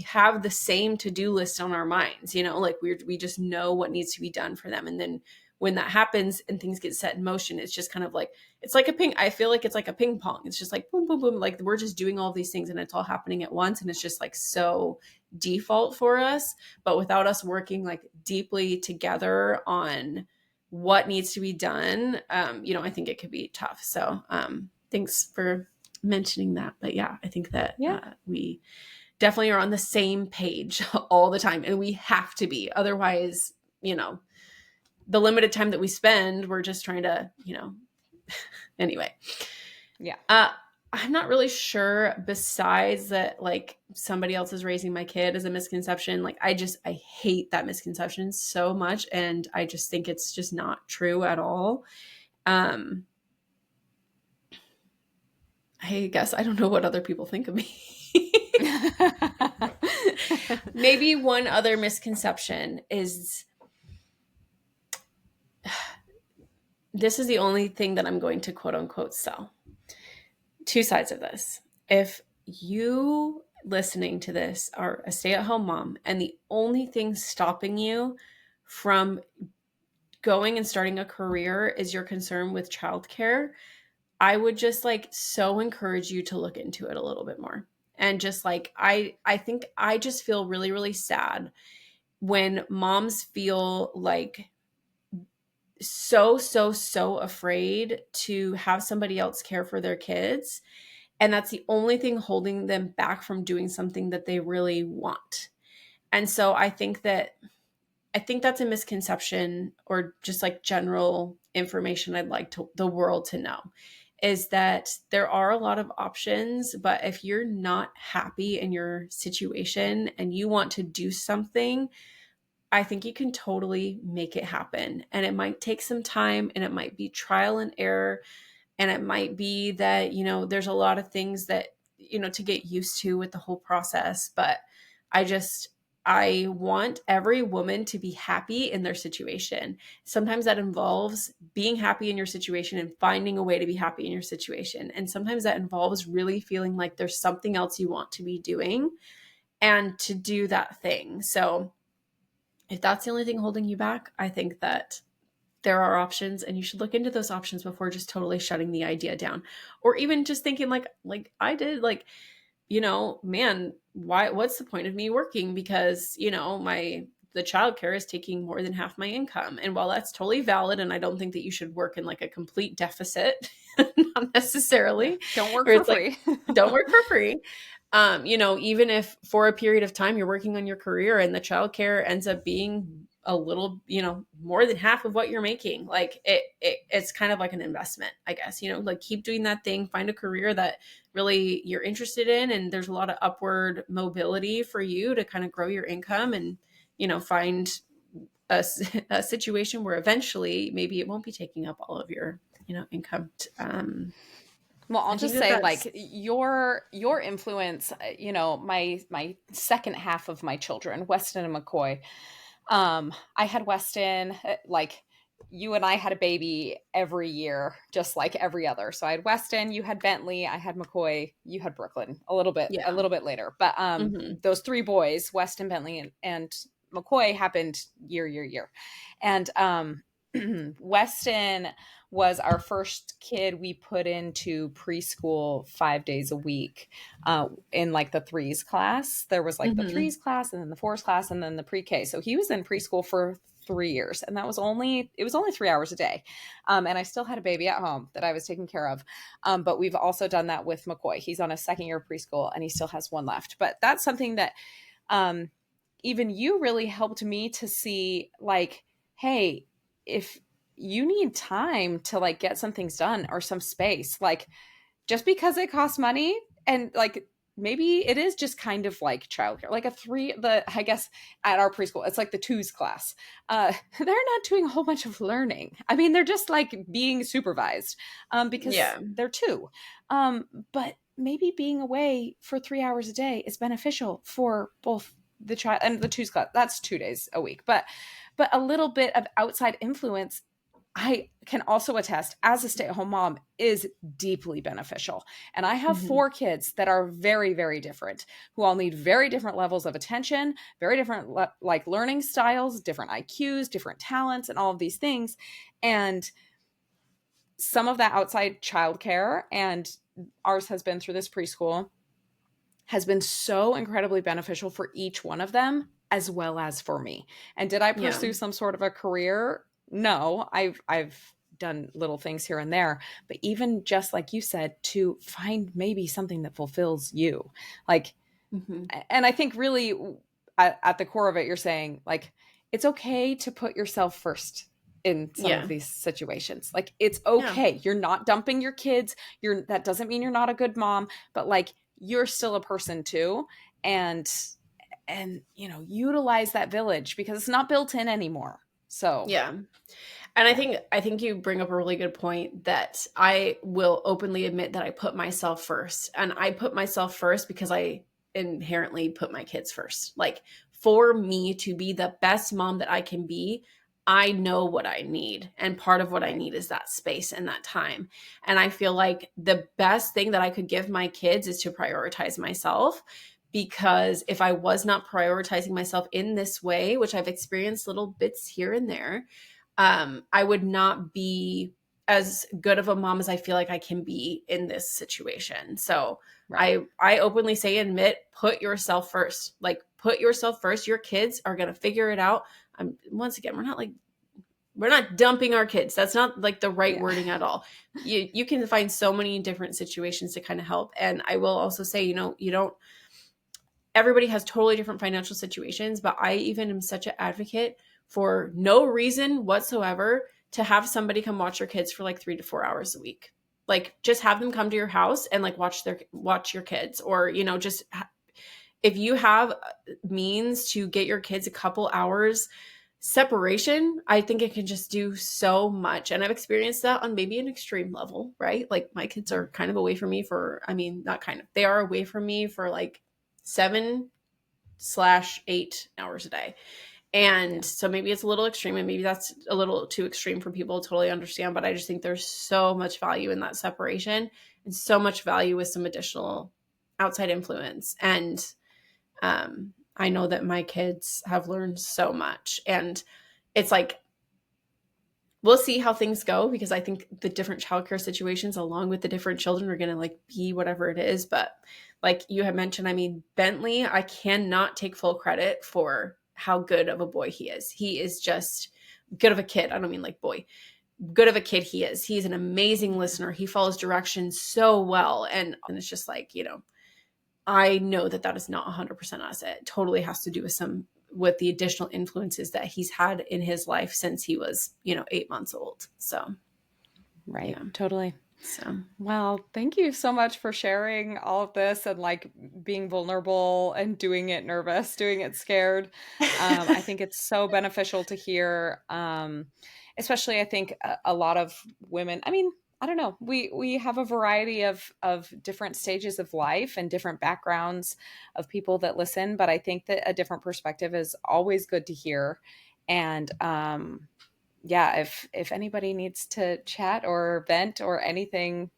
have the same to-do list on our minds, like we just know what needs to be done for them. And then when that happens and things get set in motion, it's just kind of like, it's like I feel like it's like a ping pong. It's just like boom, boom, boom. Like, we're just doing all these things and it's all happening at once. And it's just like so default for us. But without us working like deeply together on what needs to be done, I think it could be tough. So thanks for mentioning that. But yeah, I think that Yeah. we definitely are on the same page all the time, and we have to be. Otherwise, the limited time that we spend, we're just trying to, anyway. Yeah. I'm not really sure, besides that, like, somebody else is raising my kid as a misconception. Like, I hate that misconception so much. And I just think it's just not true at all. I guess I don't know what other people think of me. Maybe one other misconception is, this is the only thing that I'm going to quote unquote sell. Two sides of this. If you listening to this are a stay-at-home mom and the only thing stopping you from going and starting a career is your concern with childcare, I would just like so encourage you to look into it a little bit more. And just like, I think I just feel really, really sad when moms feel like so afraid to have somebody else care for their kids. And that's the only thing holding them back from doing something that they really want. And so I think that's a misconception, or just like general information I'd like the world to know, is that there are a lot of options. But if you're not happy in your situation and you want to do something, I think you can totally make it happen. And it might take some time, and it might be trial and error. And it might be that, there's a lot of things that, to get used to with the whole process. But I want every woman to be happy in their situation. Sometimes that involves being happy in your situation and finding a way to be happy in your situation. And sometimes that involves really feeling like there's something else you want to be doing and to do that thing. So if that's the only thing holding you back, I think that there are options, and you should look into those options before just totally shutting the idea down. Or even just thinking like I did, like, man, what's the point of me working? Because, the childcare is taking more than half my income. And while that's totally valid, and I don't think that you should work in like a complete deficit, not necessarily, Don't work or for it's like, free. don't work for free. Even if for a period of time you're working on your career and the childcare ends up being a little, more than half of what you're making, like it's kind of like an investment, I guess, like keep doing that thing, find a career that really you're interested in. And there's a lot of upward mobility for you to kind of grow your income and, find a situation where eventually maybe it won't be taking up all of your, income. Well, I'll I think just that say, that's, like, your influence, my second half of my children, Weston and McCoy. I had Weston, like, you and I had a baby every year, just like every other. So I had Weston, you had Bentley, I had McCoy, you had Brooklyn yeah. a little bit later. But Hmm. those three boys, Weston, Bentley, and McCoy, happened year. And Weston was our first kid we put into preschool 5 days a week, in like the threes class. There was like the Hmm. threes class and then the fours class and then the pre-K. So he was in preschool for 3 years, and it was only 3 hours a day. And I still had a baby at home that I was taking care of. But we've also done that with McCoy. He's on a second year of preschool and he still has one left. But that's something that um, even you really helped me to see like, hey, if you need time to like get some things done or some space, like just because it costs money and like maybe it is just kind of like childcare, like a three, the, I guess at our preschool, it's like the twos class. They're not doing a whole bunch of learning. I mean, they're just like being supervised because Yeah. they're two. But maybe being away for 3 hours a day is beneficial for both the child and the twos class. That's 2 days a week, but a little bit of outside influence, I can also attest as a stay at home mom, is deeply beneficial. And I have Hmm. 4 kids that are very, very different, who all need very different levels of attention, very different like learning styles, different IQs, different talents, and all of these things. And some of that outside childcare, and ours has been through this preschool, has been so incredibly beneficial for each one of them as well as for me. And did I Yeah. pursue some sort of a career? No, I've done little things here and there, but even just like you said, to find maybe something that fulfills you. Like, Hmm. and I think really at the core of it, you're saying like it's okay to put yourself first in some of Yeah. these situations. Like it's Yeah. okay. You're not dumping your kids. You're that doesn't mean you're not a good mom, but like you're still a person too. And utilize that village because it's not built in anymore. So Yeah. And yeah, I think you bring up a really good point that I will openly admit that I put myself first. And I put myself first because I inherently put my kids first. Like for me to be the best mom that I can be, I know what I need. And part of what I right. need is that space and that time. And I feel like the best thing that I could give my kids is to prioritize myself. Because if I was not prioritizing myself in this way, which I've experienced little bits here and there, I would not be as good of a mom as I feel like I can be in this situation. So Right. I openly say, admit, put yourself first. Like put yourself first. Your kids are gonna figure it out. Once again, we're not dumping our kids. That's not like the right Yeah. wording at all. You can find so many different situations to kind of help. And I will also say, you don't everybody has totally different financial situations, but I even am such an advocate for no reason whatsoever to have somebody come watch your kids for like 3 to 4 hours a week. Like just have them come to your house and like watch your kids, or just if you have means to get your kids a couple hours separation, I think it can just do so much. And I've experienced that on maybe an extreme level, right? Like my kids are kind of away from me for, I mean, not kind of, they are away from me for like 7/8 hours a day. Yeah. And so maybe it's a little extreme, and maybe that's a little too extreme for people to totally understand. But I just think there's so much value in that separation and so much value with some additional outside influence. And I know that my kids have learned so much. And it's like, we'll see how things go, because I think the different childcare situations along with the different children are going to like be whatever it is. But like you had mentioned, I mean, Bentley, I cannot take full credit for how good of a boy he is. He is just good of a kid. I don't mean like boy, good of a kid he is. He's an amazing listener. He follows directions so well. And it's just like, I know that that is not 100% us. It totally has to do with the additional influences that he's had in his life since he was, 8 months old. So, Right. yeah. Totally. So, Well, thank you so much for sharing all of this and like being vulnerable and doing it nervous, doing it scared. I think it's so beneficial to hear, especially I think a lot of women. I mean, I don't know. We have a variety of different stages of life and different backgrounds of people that listen, but I think that a different perspective is always good to hear. And yeah, if anybody needs to chat or vent or anything,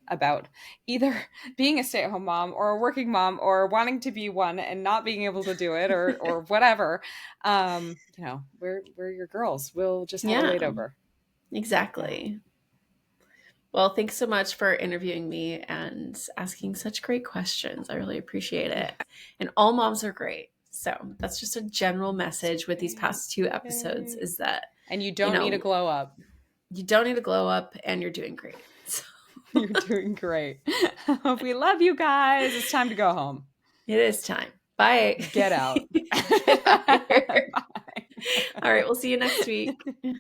about either being a stay-at-home mom or a working mom or wanting to be one and not being able to do it or whatever, we're your girls. We'll just have a yeah, wait over. Yeah. exactly. Well, thanks so much for interviewing me and asking such great questions. I really appreciate Yeah. it. And all moms are great. So, that's just a general That's message with these right. past two episodes, Yay. is that, And you you don't need a know, glow up. you don't need to glow up, and you're doing great. So, You're doing great. We love you guys. It's time to go home. it is time. Bye. Get out. Get out of here. Bye. All right, we'll see you next week.